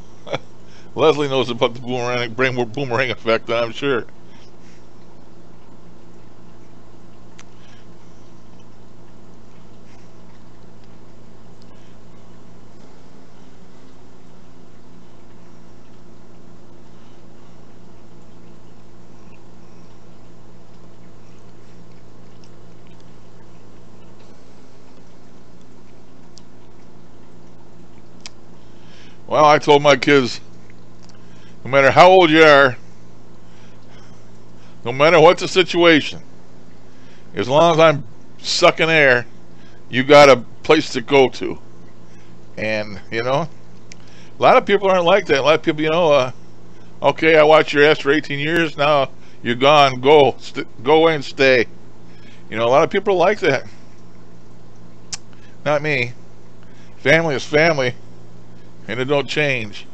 Leslie knows about the boomerang effect, I'm sure. Well, I told my kids, no matter how old you are, no matter what the situation, as long as I'm sucking air, you got a place to go to. And, you know, a lot of people aren't like that. A lot of people, okay, I watched your ass for 18 years, now you're gone, go away and stay. You know, a lot of people are like that. Not me. Family is family, and it don't change.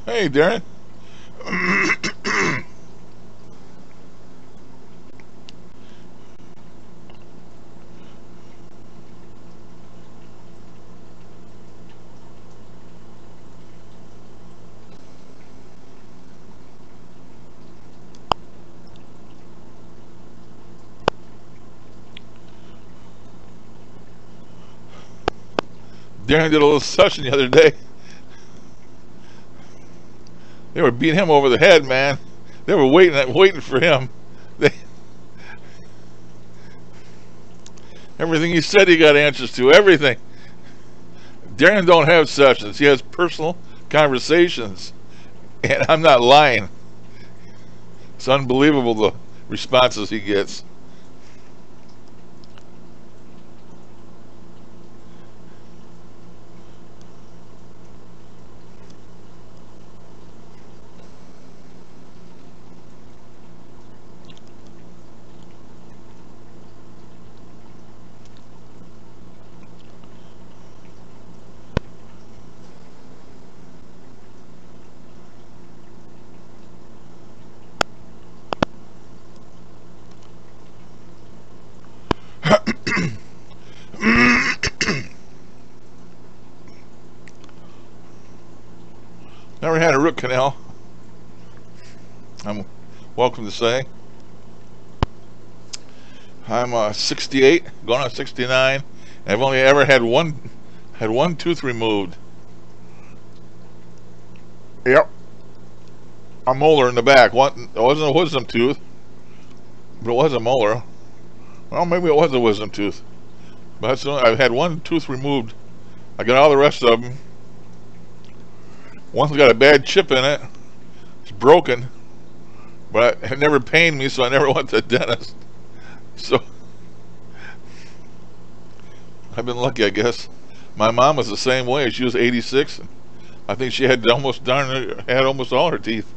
Hey, Darren. Darren did a little session the other day. They were beating him over the head, man. They were waiting for him. Everything he said, he got answers to. Everything. Darren don't have sessions. He has personal conversations. And I'm not lying. It's unbelievable the responses he gets. Never had a root canal. I'm welcome to say. I'm 68, going on 69. I've only ever had one tooth removed. Yep. A molar in the back. It wasn't a wisdom tooth, but it was a molar. Well, maybe it was a wisdom tooth. But I've had one tooth removed. I got all the rest of them. One's got a bad chip in it. It's broken. But it never pained me, so I never went to the dentist. So I've been lucky, I guess. My mom was the same way. She was 86. I think she had almost all her teeth.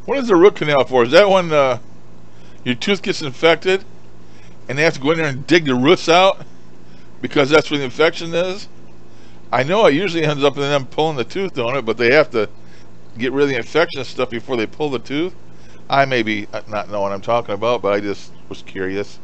What is the root canal for? Is that when your tooth gets infected and they have to go in there and dig the roots out because that's where the infection is? I know it usually ends up in them pulling the tooth, don't it? But they have to get rid of the infection stuff before they pull the tooth. I maybe not know what I'm talking about, but I just was curious.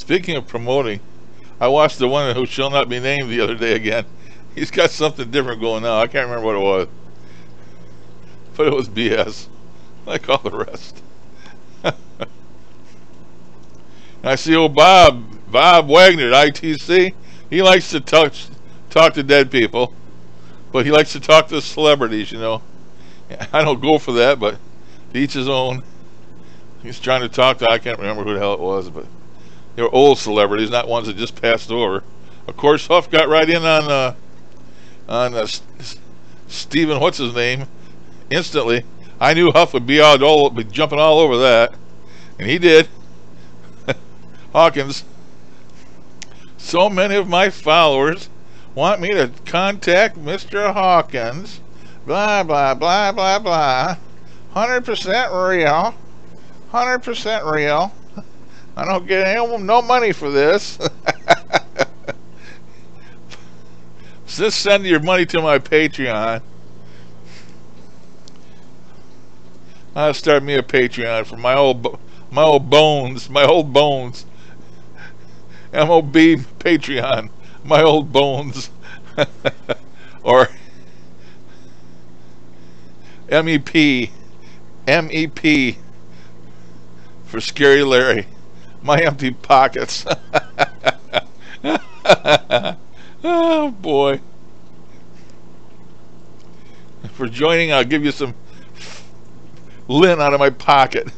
Speaking of promoting, I watched the one who shall not be named the other day again. He's got something different going now. I can't remember what it was, but it was BS, like all the rest. And I see old Bob Wagner at ITC. He likes to talk to dead people, but he likes to talk to celebrities, you know. I don't go for that, but to each his own. He's trying to talk to, I can't remember who the hell it was, but they were old celebrities, not ones that just passed over. Of course, Huff got right in on Stephen, what's his name, instantly. I knew Huff would be jumping all over that, and he did. Hawkins. So many of my followers want me to contact Mr. Hawkins. Blah, blah, blah, blah, blah. 100% real. 100% real. I don't get no money for this. Just send your money to my Patreon. I'll start me a Patreon for my old bones. MOB Patreon, my old bones. Or MEP for Scary Larry, my empty pockets. Oh boy. For joining, I'll give you some lint out of my pocket.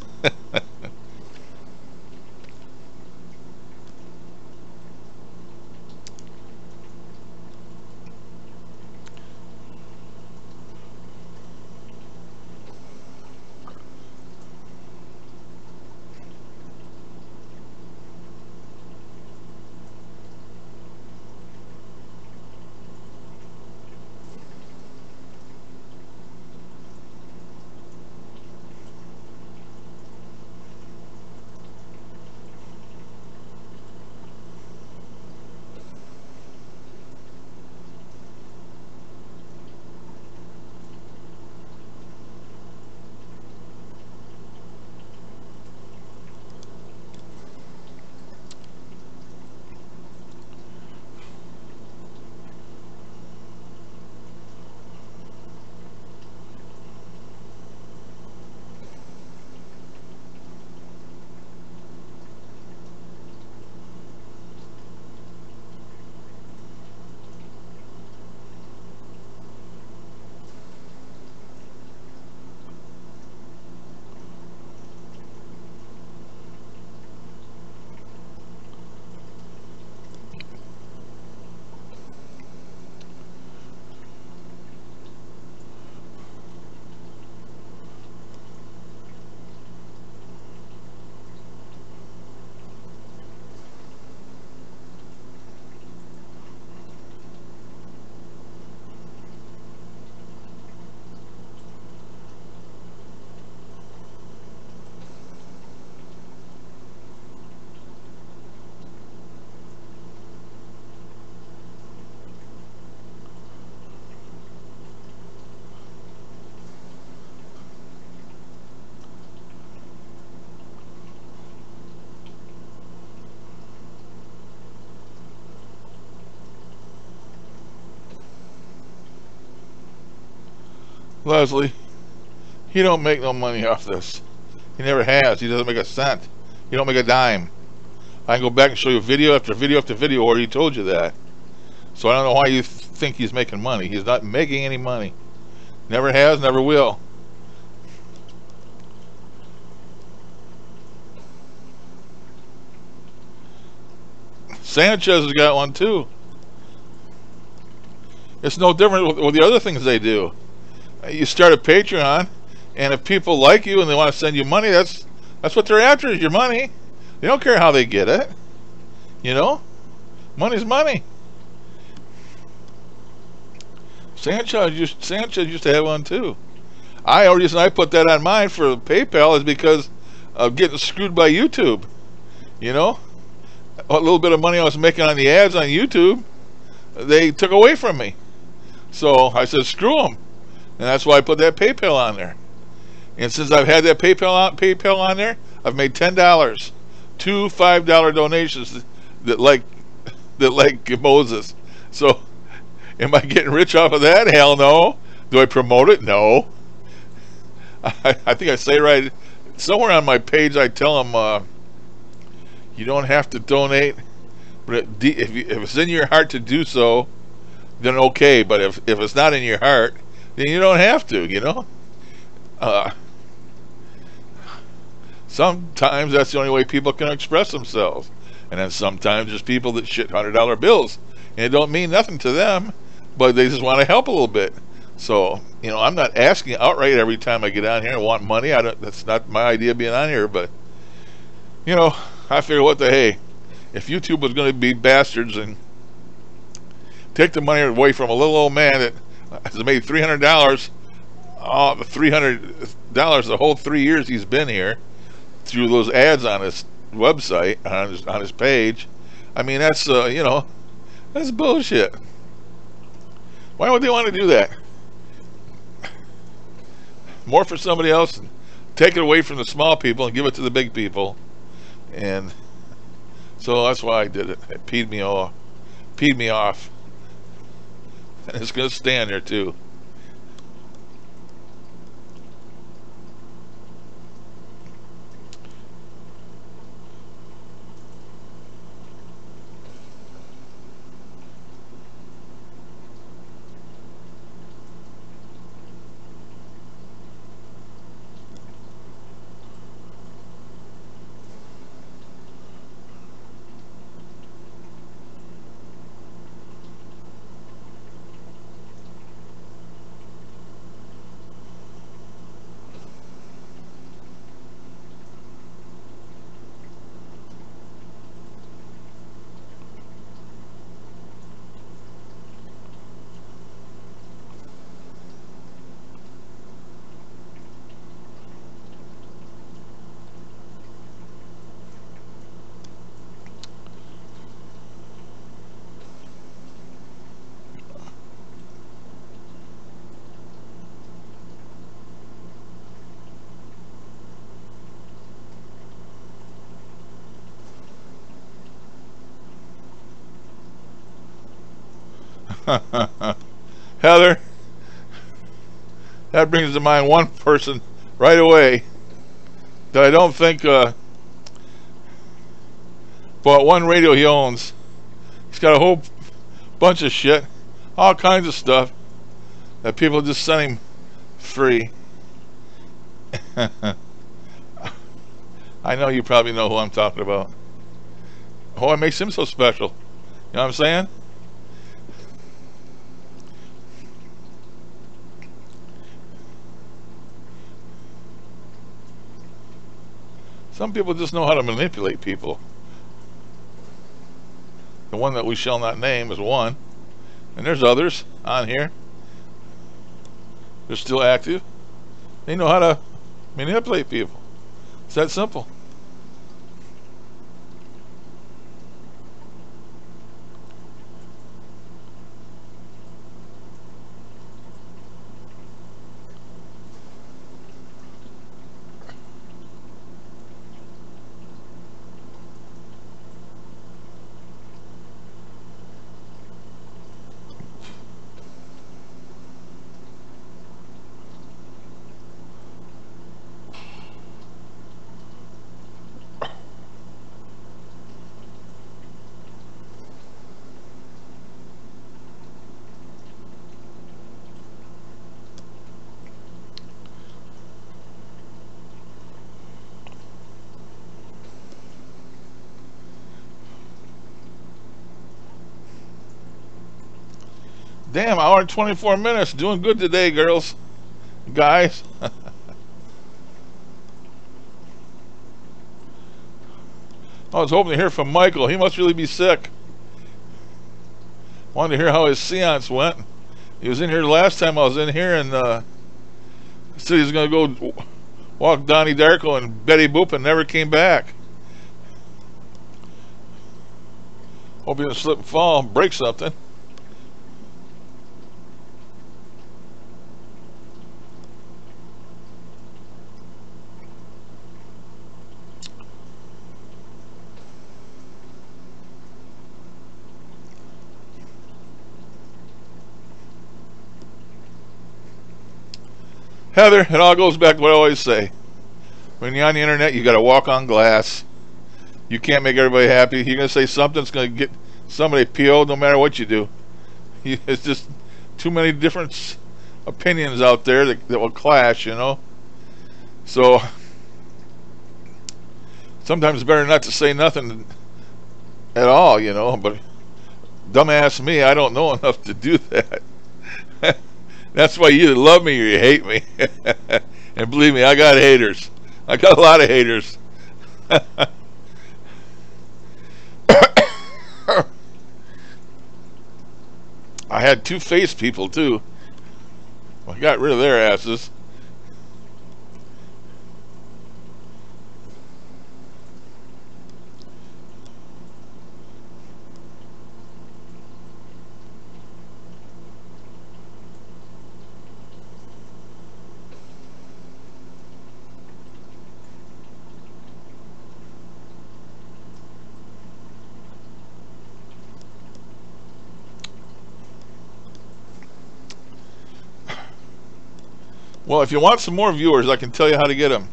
Leslie, he don't make no money off this. He never has. He doesn't make a cent. He don't make a dime. I can go back and show you video after video after video where he told you that. So I don't know why you think he's making money. He's not making any money. Never has, never will. Sanchez has got one too. It's no different with the other things they do. You start a Patreon, and if people like you and they want to send you money, that's what they're after, is your money. They don't care how they get it. You know? Money's money. Sanchez used to have one too. The reason I put that on mine for PayPal is because of getting screwed by YouTube. You know? A little bit of money I was making on the ads on YouTube, they took away from me. So I said, screw them. And that's why I put that PayPal on there. And since I've had that PayPal on there, I've made $10. 2 $5 donations that like Moses. So, am I getting rich off of that? Hell no. Do I promote it? No. I think I say right somewhere on my page. I tell them you don't have to donate, but if it's in your heart to do so, then okay. But if it's not in your heart, then you don't have to. Sometimes that's the only way people can express themselves, and then sometimes there's people that shit $100 bills, and it don't mean nothing to them, but they just want to help a little bit. So I'm not asking outright every time I get on here and want money. That's not my idea of being on here, but I figure what the hey, if YouTube was going to be bastards and take the money away from a little old man that has made $300, the $300 the whole 3 years he's been here through those ads on his website, on his page. I mean, that's that's bullshit. Why would they want to do that? More for somebody else, and take it away from the small people and give it to the big people. And so that's why I did it. It peed me off. And it's going to stand there too. Heather, that brings to mind one person right away that I don't think bought one radio he owns. He's got a whole bunch of shit, all kinds of stuff that people just send him free. I know you probably know who I'm talking about. Oh, it makes him so special. You know what I'm saying? Some people just know how to manipulate people. The one that we shall not name is one. And there's others on here. They're still active. They know how to manipulate people. It's that simple. Damn, hour and 24 minutes. Doing good today, girls. Guys. I was hoping to hear from Michael. He must really be sick. Wanted to hear how his seance went. He was in here the last time I was in here, and said he was going to go walk Donnie Darko and Betty Boop and never came back. Hope he didn't slip and fall and break something. Heather, it all goes back to what I always say. When you're on the internet, you got to walk on glass. You can't make everybody happy. You're going to say something that's going to get somebody PO'd no matter what you do. It's just too many different opinions out there that will clash, you know. So sometimes it's better not to say nothing at all, you know. But dumbass me, I don't know enough to do that. That's why you either love me or you hate me. And believe me, I got haters. I got a lot of haters. I had two-faced people too. I got rid of their asses. Well, if you want some more viewers, I can tell you how to get them.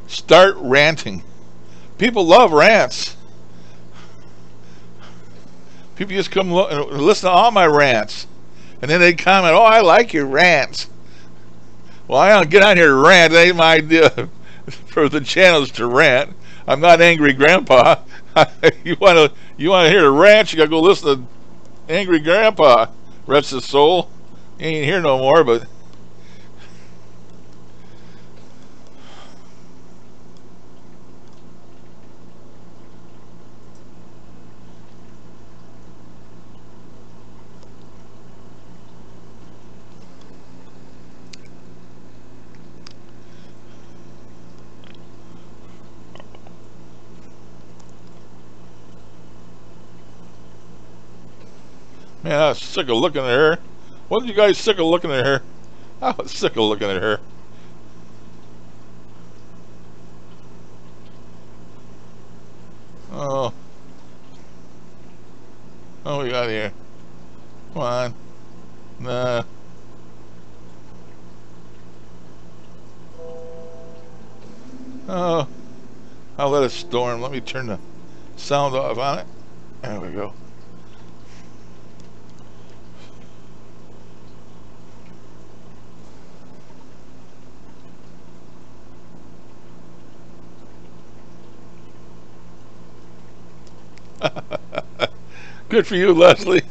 Start ranting. People love rants. People just come and listen to all my rants. And then they comment, oh, I like your rants. Well, I don't get on here to rant. That ain't my idea for the channels to rant. I'm not Angry Grandpa. you want to hear a rant, you got to go listen to Angry Grandpa. Rest his soul. He ain't here no more, but... Man, I was sick of looking at her. Wasn't you guys sick of looking at her? I was sick of looking at her. Oh. Oh, we got here. Come on. Nah. Oh. I'll let it storm. Let me turn the sound off on it. There we go. Good for you, Leslie.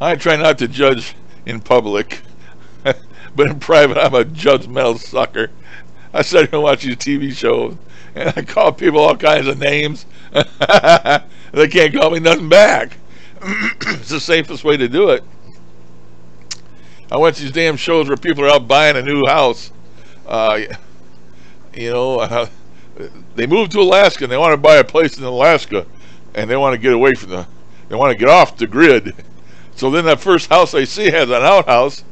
I try not to judge in public, but in private I'm a judgmental sucker. I sit here and watch these TV shows, and I call people all kinds of names. They can't call me nothing back. It's the safest way to do it. I watch these damn shows where people are out buying a new house. You know, they moved to Alaska and they want to buy a place in Alaska, and they want to get away from they want to get off the grid. So then that first house they see has an outhouse,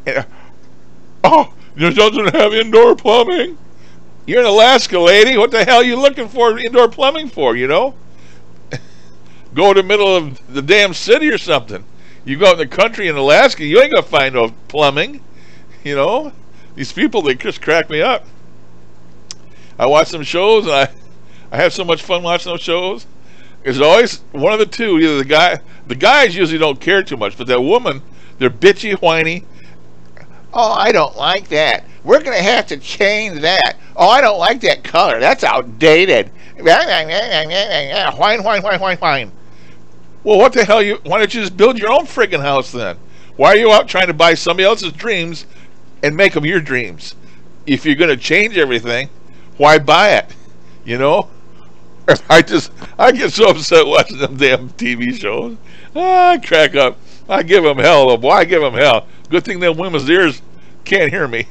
and oh, it doesn't have indoor plumbing. You're in Alaska, lady. What the hell are you looking for indoor plumbing for, you know? Go to the middle of the damn city or something. You go out in the country in Alaska, you ain't gonna find no plumbing, you know? These people, they just crack me up. I watch some shows, and I have so much fun watching those shows. It's always one of the two. Either the guys usually don't care too much, but that woman, they're bitchy, whiny. Oh, I don't like that. We're going to have to change that. Oh, I don't like that color. That's outdated. Whine, whine, whine, whine, whine. Well, what the hell? Why don't you just build your own friggin' house then? Why are you out trying to buy somebody else's dreams and make them your dreams? If you're going to change everything, why buy it? You know? I get so upset watching them damn TV shows. I crack up. I give them hell. Boy, I give them hell. Good thing them women's ears can't hear me.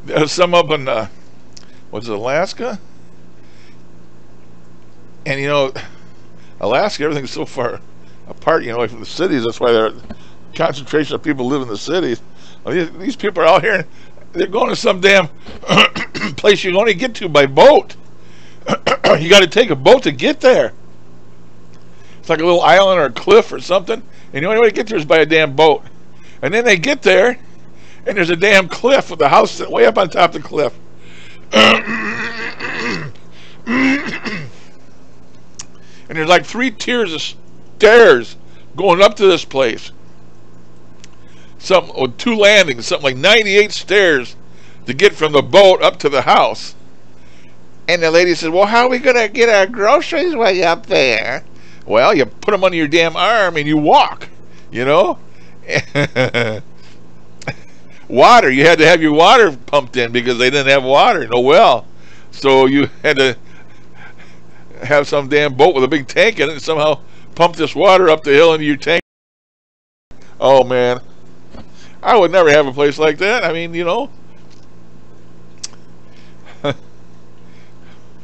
There's some up in was it Alaska? And you know, Alaska, everything's so far apart, you know, away from the cities. That's why there concentration of people live in the cities. Well, these people are out here, and they're going to some damn place you can only get to by boat. You got to take a boat to get there. It's like a little island or a cliff or something, and the only way to get there is by a damn boat. And then they get there, and there's a damn cliff with the house sitting way up on top of the cliff. And there's like 3 tiers of stairs going up to this place. Or 2 landings, something like 98 stairs to get from the boat up to the house. And the lady said, well, how are we going to get our groceries way up there? Well, you put them under your damn arm and you walk, you know? Water, you had to have your water pumped in because they didn't have water, no well. So you had to have some damn boat with a big tank in it and somehow pump this water up the hill into your tank. Oh, man. I would never have a place like that. I mean, you know.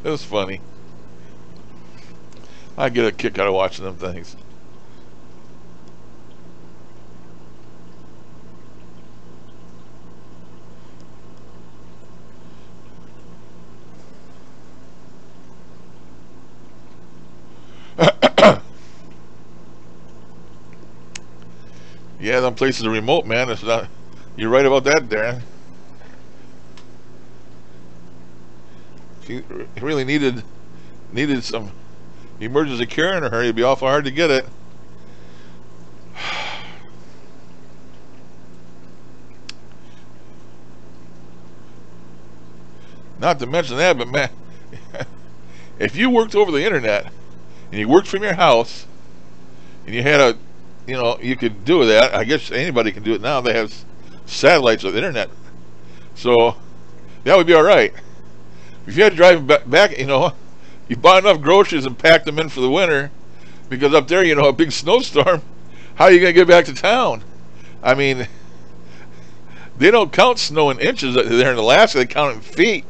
It was funny. I get a kick out of watching them things. Yeah, them places are remote, man. It's not. You're right about that, Darren. If you really needed some emergency care in a hurry, it'd be awful hard to get it. Not to mention that, but man, if you worked over the internet and you worked from your house and you had a, you know, you could do that. I guess anybody can do it now. They have satellites with internet, so that would be all right. If you had to drive back, you know, you bought enough groceries and packed them in for the winter, because up there, you know, a big snowstorm, how are you going to get back to town? I mean, they don't count snow in inches there in Alaska. They count it in feet.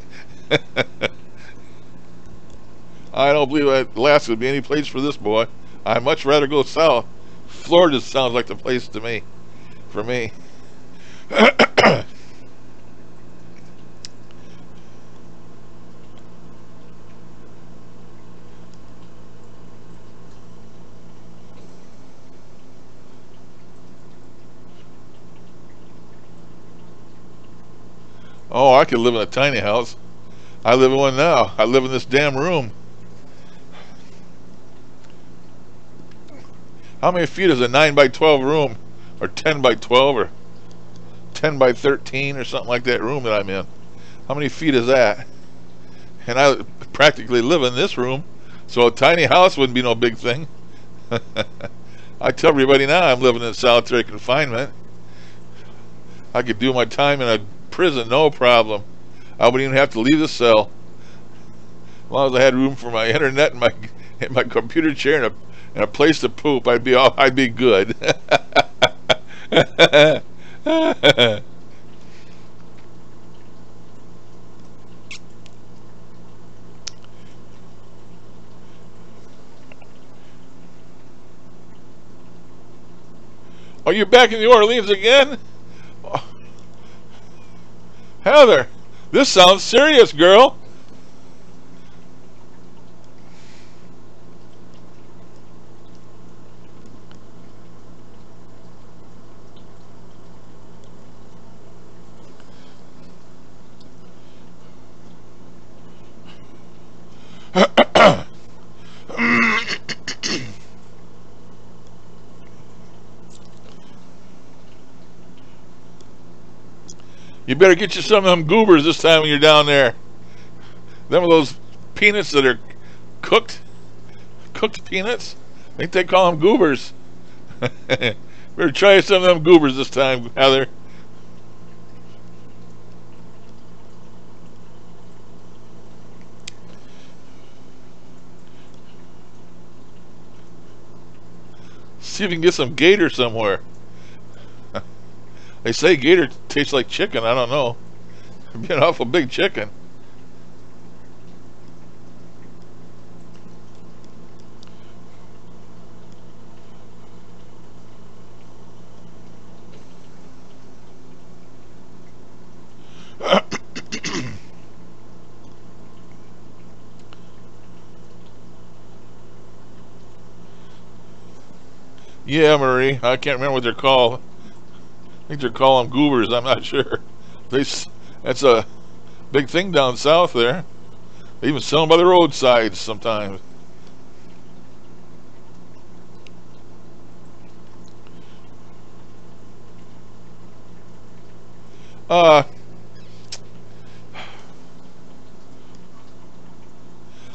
I don't believe that Alaska would be any place for this boy. I'd much rather go south. Florida sounds like the place to me, for me. Oh, I could live in a tiny house. I live in one now. I live in this damn room. How many feet is a 9 by 12 room, or 10 by 12, or 10 by 13, or something like that room that I'm in? How many feet is that? And I practically live in this room, so a tiny house wouldn't be no big thing. I tell everybody now I'm living in solitary confinement. I could do my time in a prison, no problem. I wouldn't even have to leave the cell. As long as I had room for my internet and my computer chair and a place to poop, I'd be good. Oh, you're back in New Orleans again? Oh. Heather, this sounds serious, girl. You better get you some of them goobers this time when you're down there. Them of those peanuts that are cooked peanuts. I think they call them goobers. Better try some of them goobers this time, Heather. See if you can get some gator somewhere. They say gator tastes like chicken. I don't know. It'd be an awful big chicken. Yeah, Marie. I can't remember what they're called. I think they're calling them goobers. I'm not sure. That's a big thing down south there. They even sell them by the roadsides sometimes.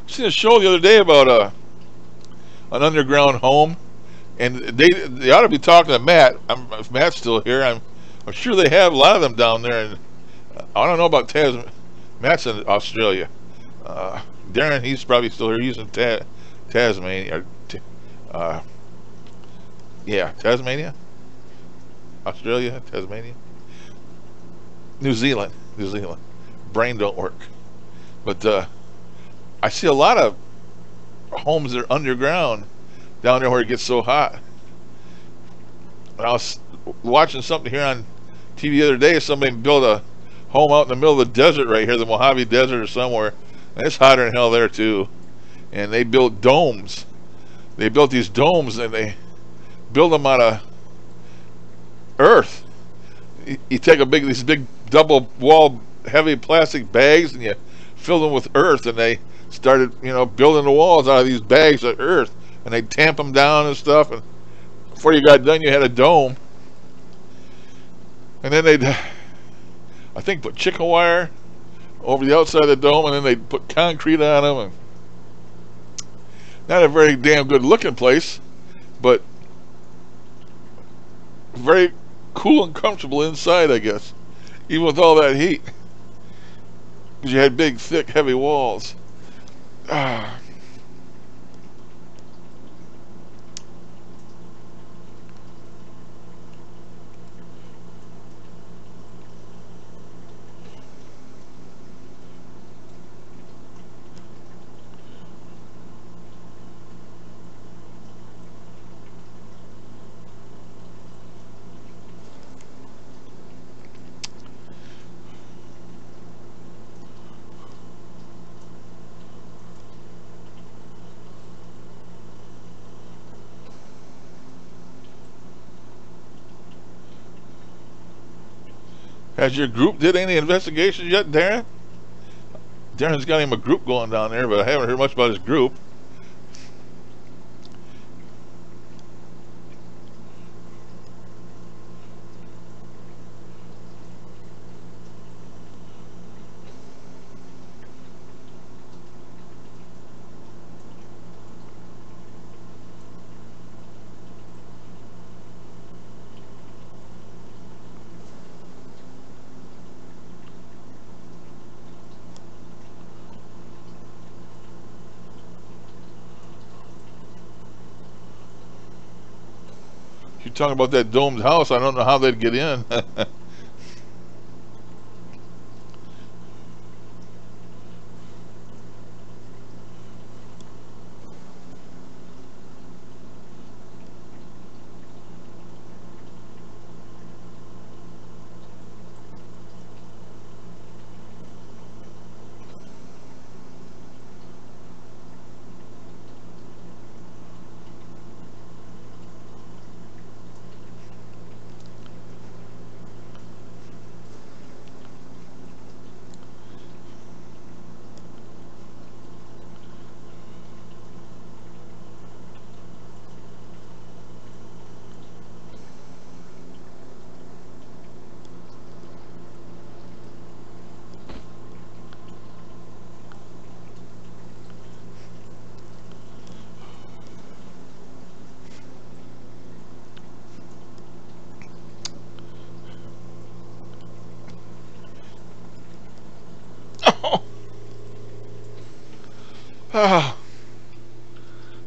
Seen a show the other day about an underground home, and they ought to be talking to Matt. If Matt's still here, I'm sure they have a lot of them down there. And I don't know about Matt's in Australia. Darren, he's probably still here. He's in Tasmania. Yeah, Tasmania, Australia, Tasmania, New Zealand. Brain don't work, but I see a lot of homes that are underground down there where it gets so hot. And I was watching something here on TV the other day. Somebody built a home out in the middle of the desert right here, the Mojave Desert or somewhere. And it's hotter than hell there too. And they built domes. They built these domes and they build them out of earth. You take these big double wall heavy plastic bags and you fill them with earth, and they started building the walls out of these bags of earth, and they tamp them down and stuff, and before you got done you had a dome. And then they'd, I think, put chicken wire over the outside of the dome, and then they'd put concrete on them. And not a very damn good looking place, but very cool and comfortable inside, I guess, even with all that heat, because you had big thick heavy walls. Has your group did any investigations yet, Darren? Darren's got him a group going down there, but I haven't heard much about his group. You're talking about that domed house. I don't know how they'd get in.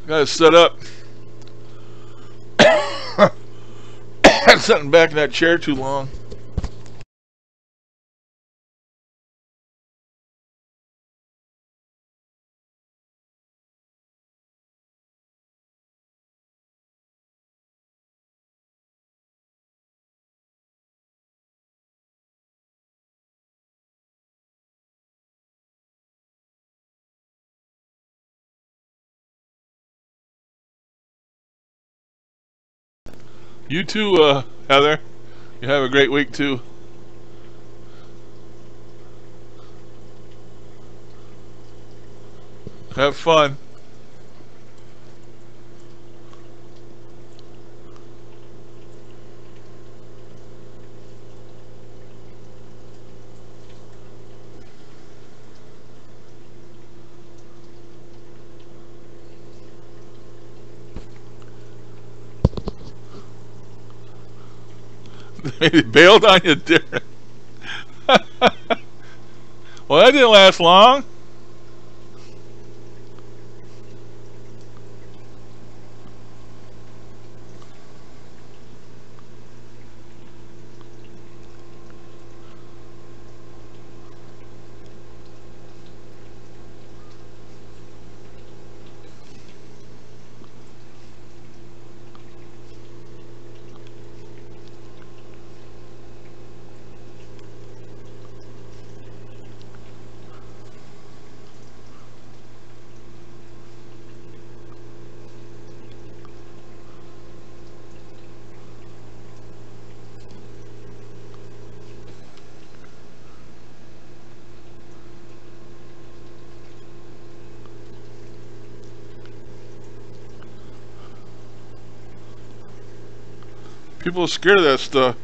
Got it set up. Had something back in that chair too long. You too, Heather. You have a great week too. Have fun. They bailed on you, Darren. Well, that didn't last long. People are scared of that stuff.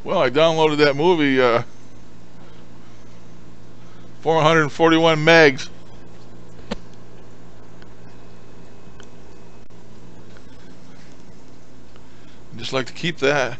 Well, I downloaded that movie, 441 megs. I'd just like to keep that.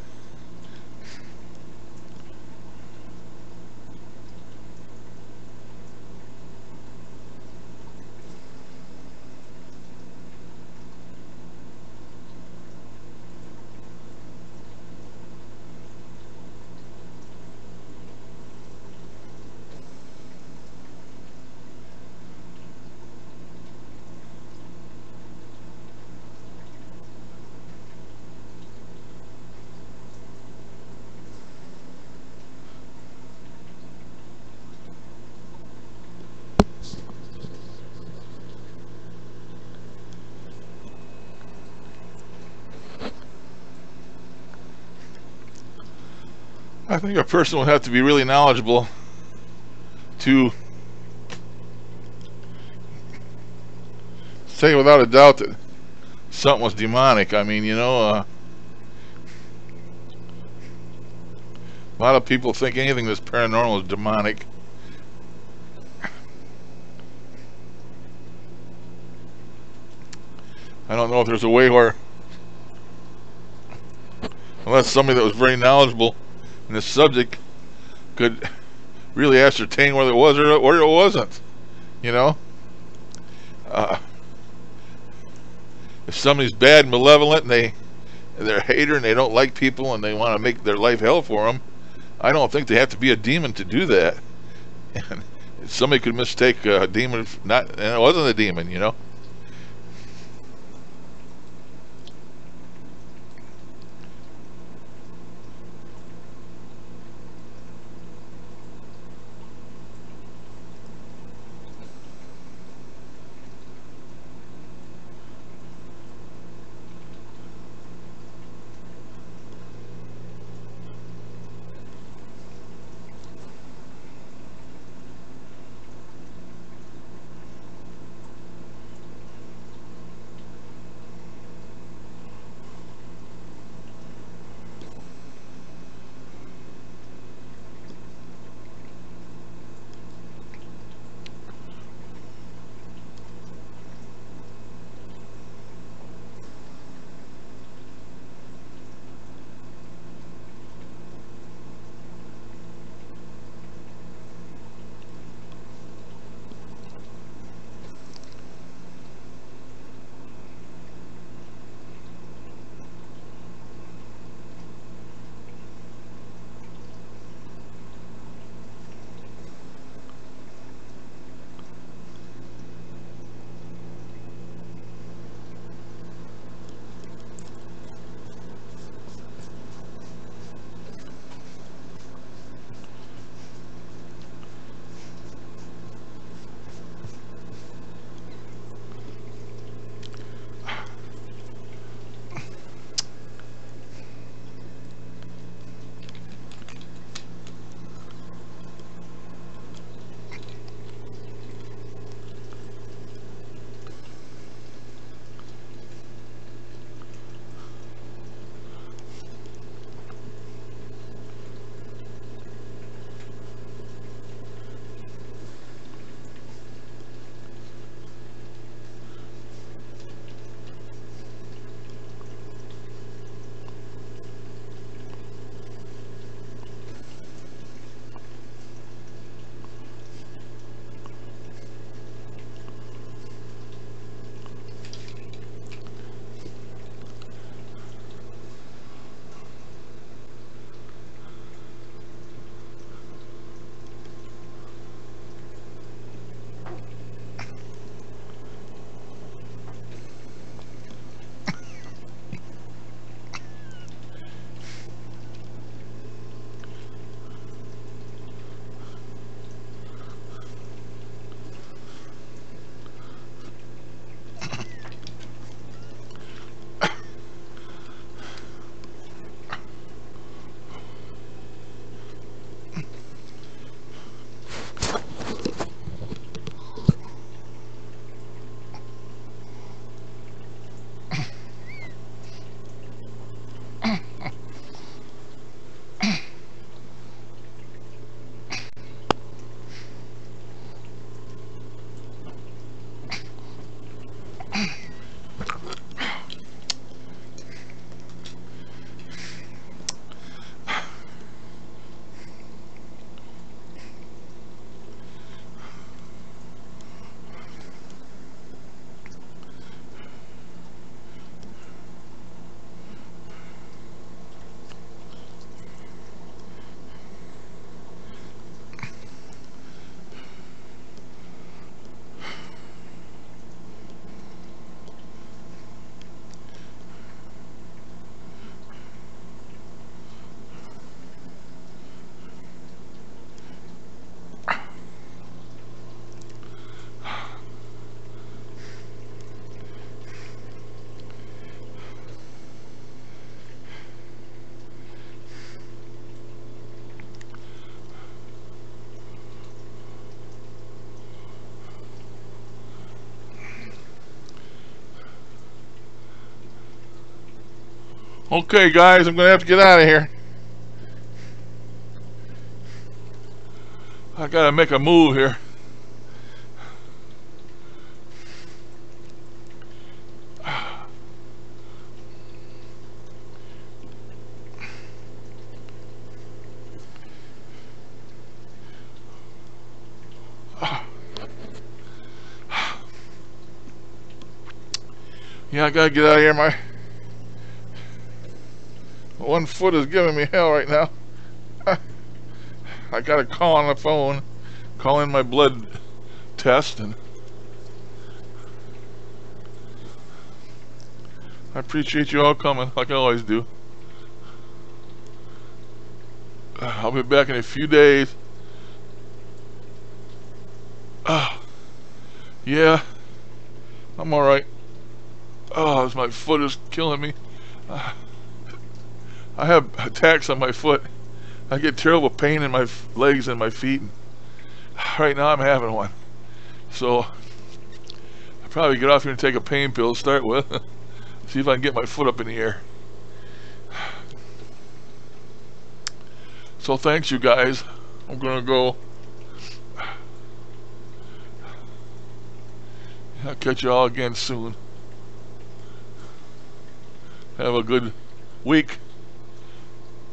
I think a person would have to be really knowledgeable to say without a doubt that something was demonic. I mean, a lot of people think anything that's paranormal is demonic. I don't know if there's a way where, unless somebody that was very knowledgeable in this subject could really ascertain whether it was or it wasn't. If somebody's bad and malevolent and they're a hater and they don't like people and they want to make their life hell for them, I don't think they have to be a demon to do that. And somebody could mistake a demon and it wasn't a demon. Okay, guys, I'm gonna have to get out of here. I gotta make a move here. Yeah, I gotta get out of here. My one foot is giving me hell right now. I got a call on the phone, call in my blood test, and I appreciate you all coming, like I always do. I'll be back in a few days. Yeah, I'm alright. Oh, my foot is killing me. I have attacks on my foot. I get terrible pain in my legs and my feet. Right now I'm having one. So I'll probably get off here and take a pain pill to start with. See if I can get my foot up in the air. So thanks, you guys. I'm gonna go. I'll catch you all again soon. Have a good week.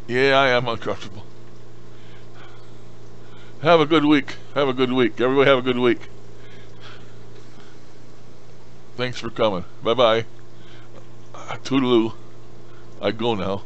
Yeah, I am uncomfortable. Have a good week. Have a good week. Everybody have a good week. Thanks for coming. Bye-bye. Toodaloo. I go now.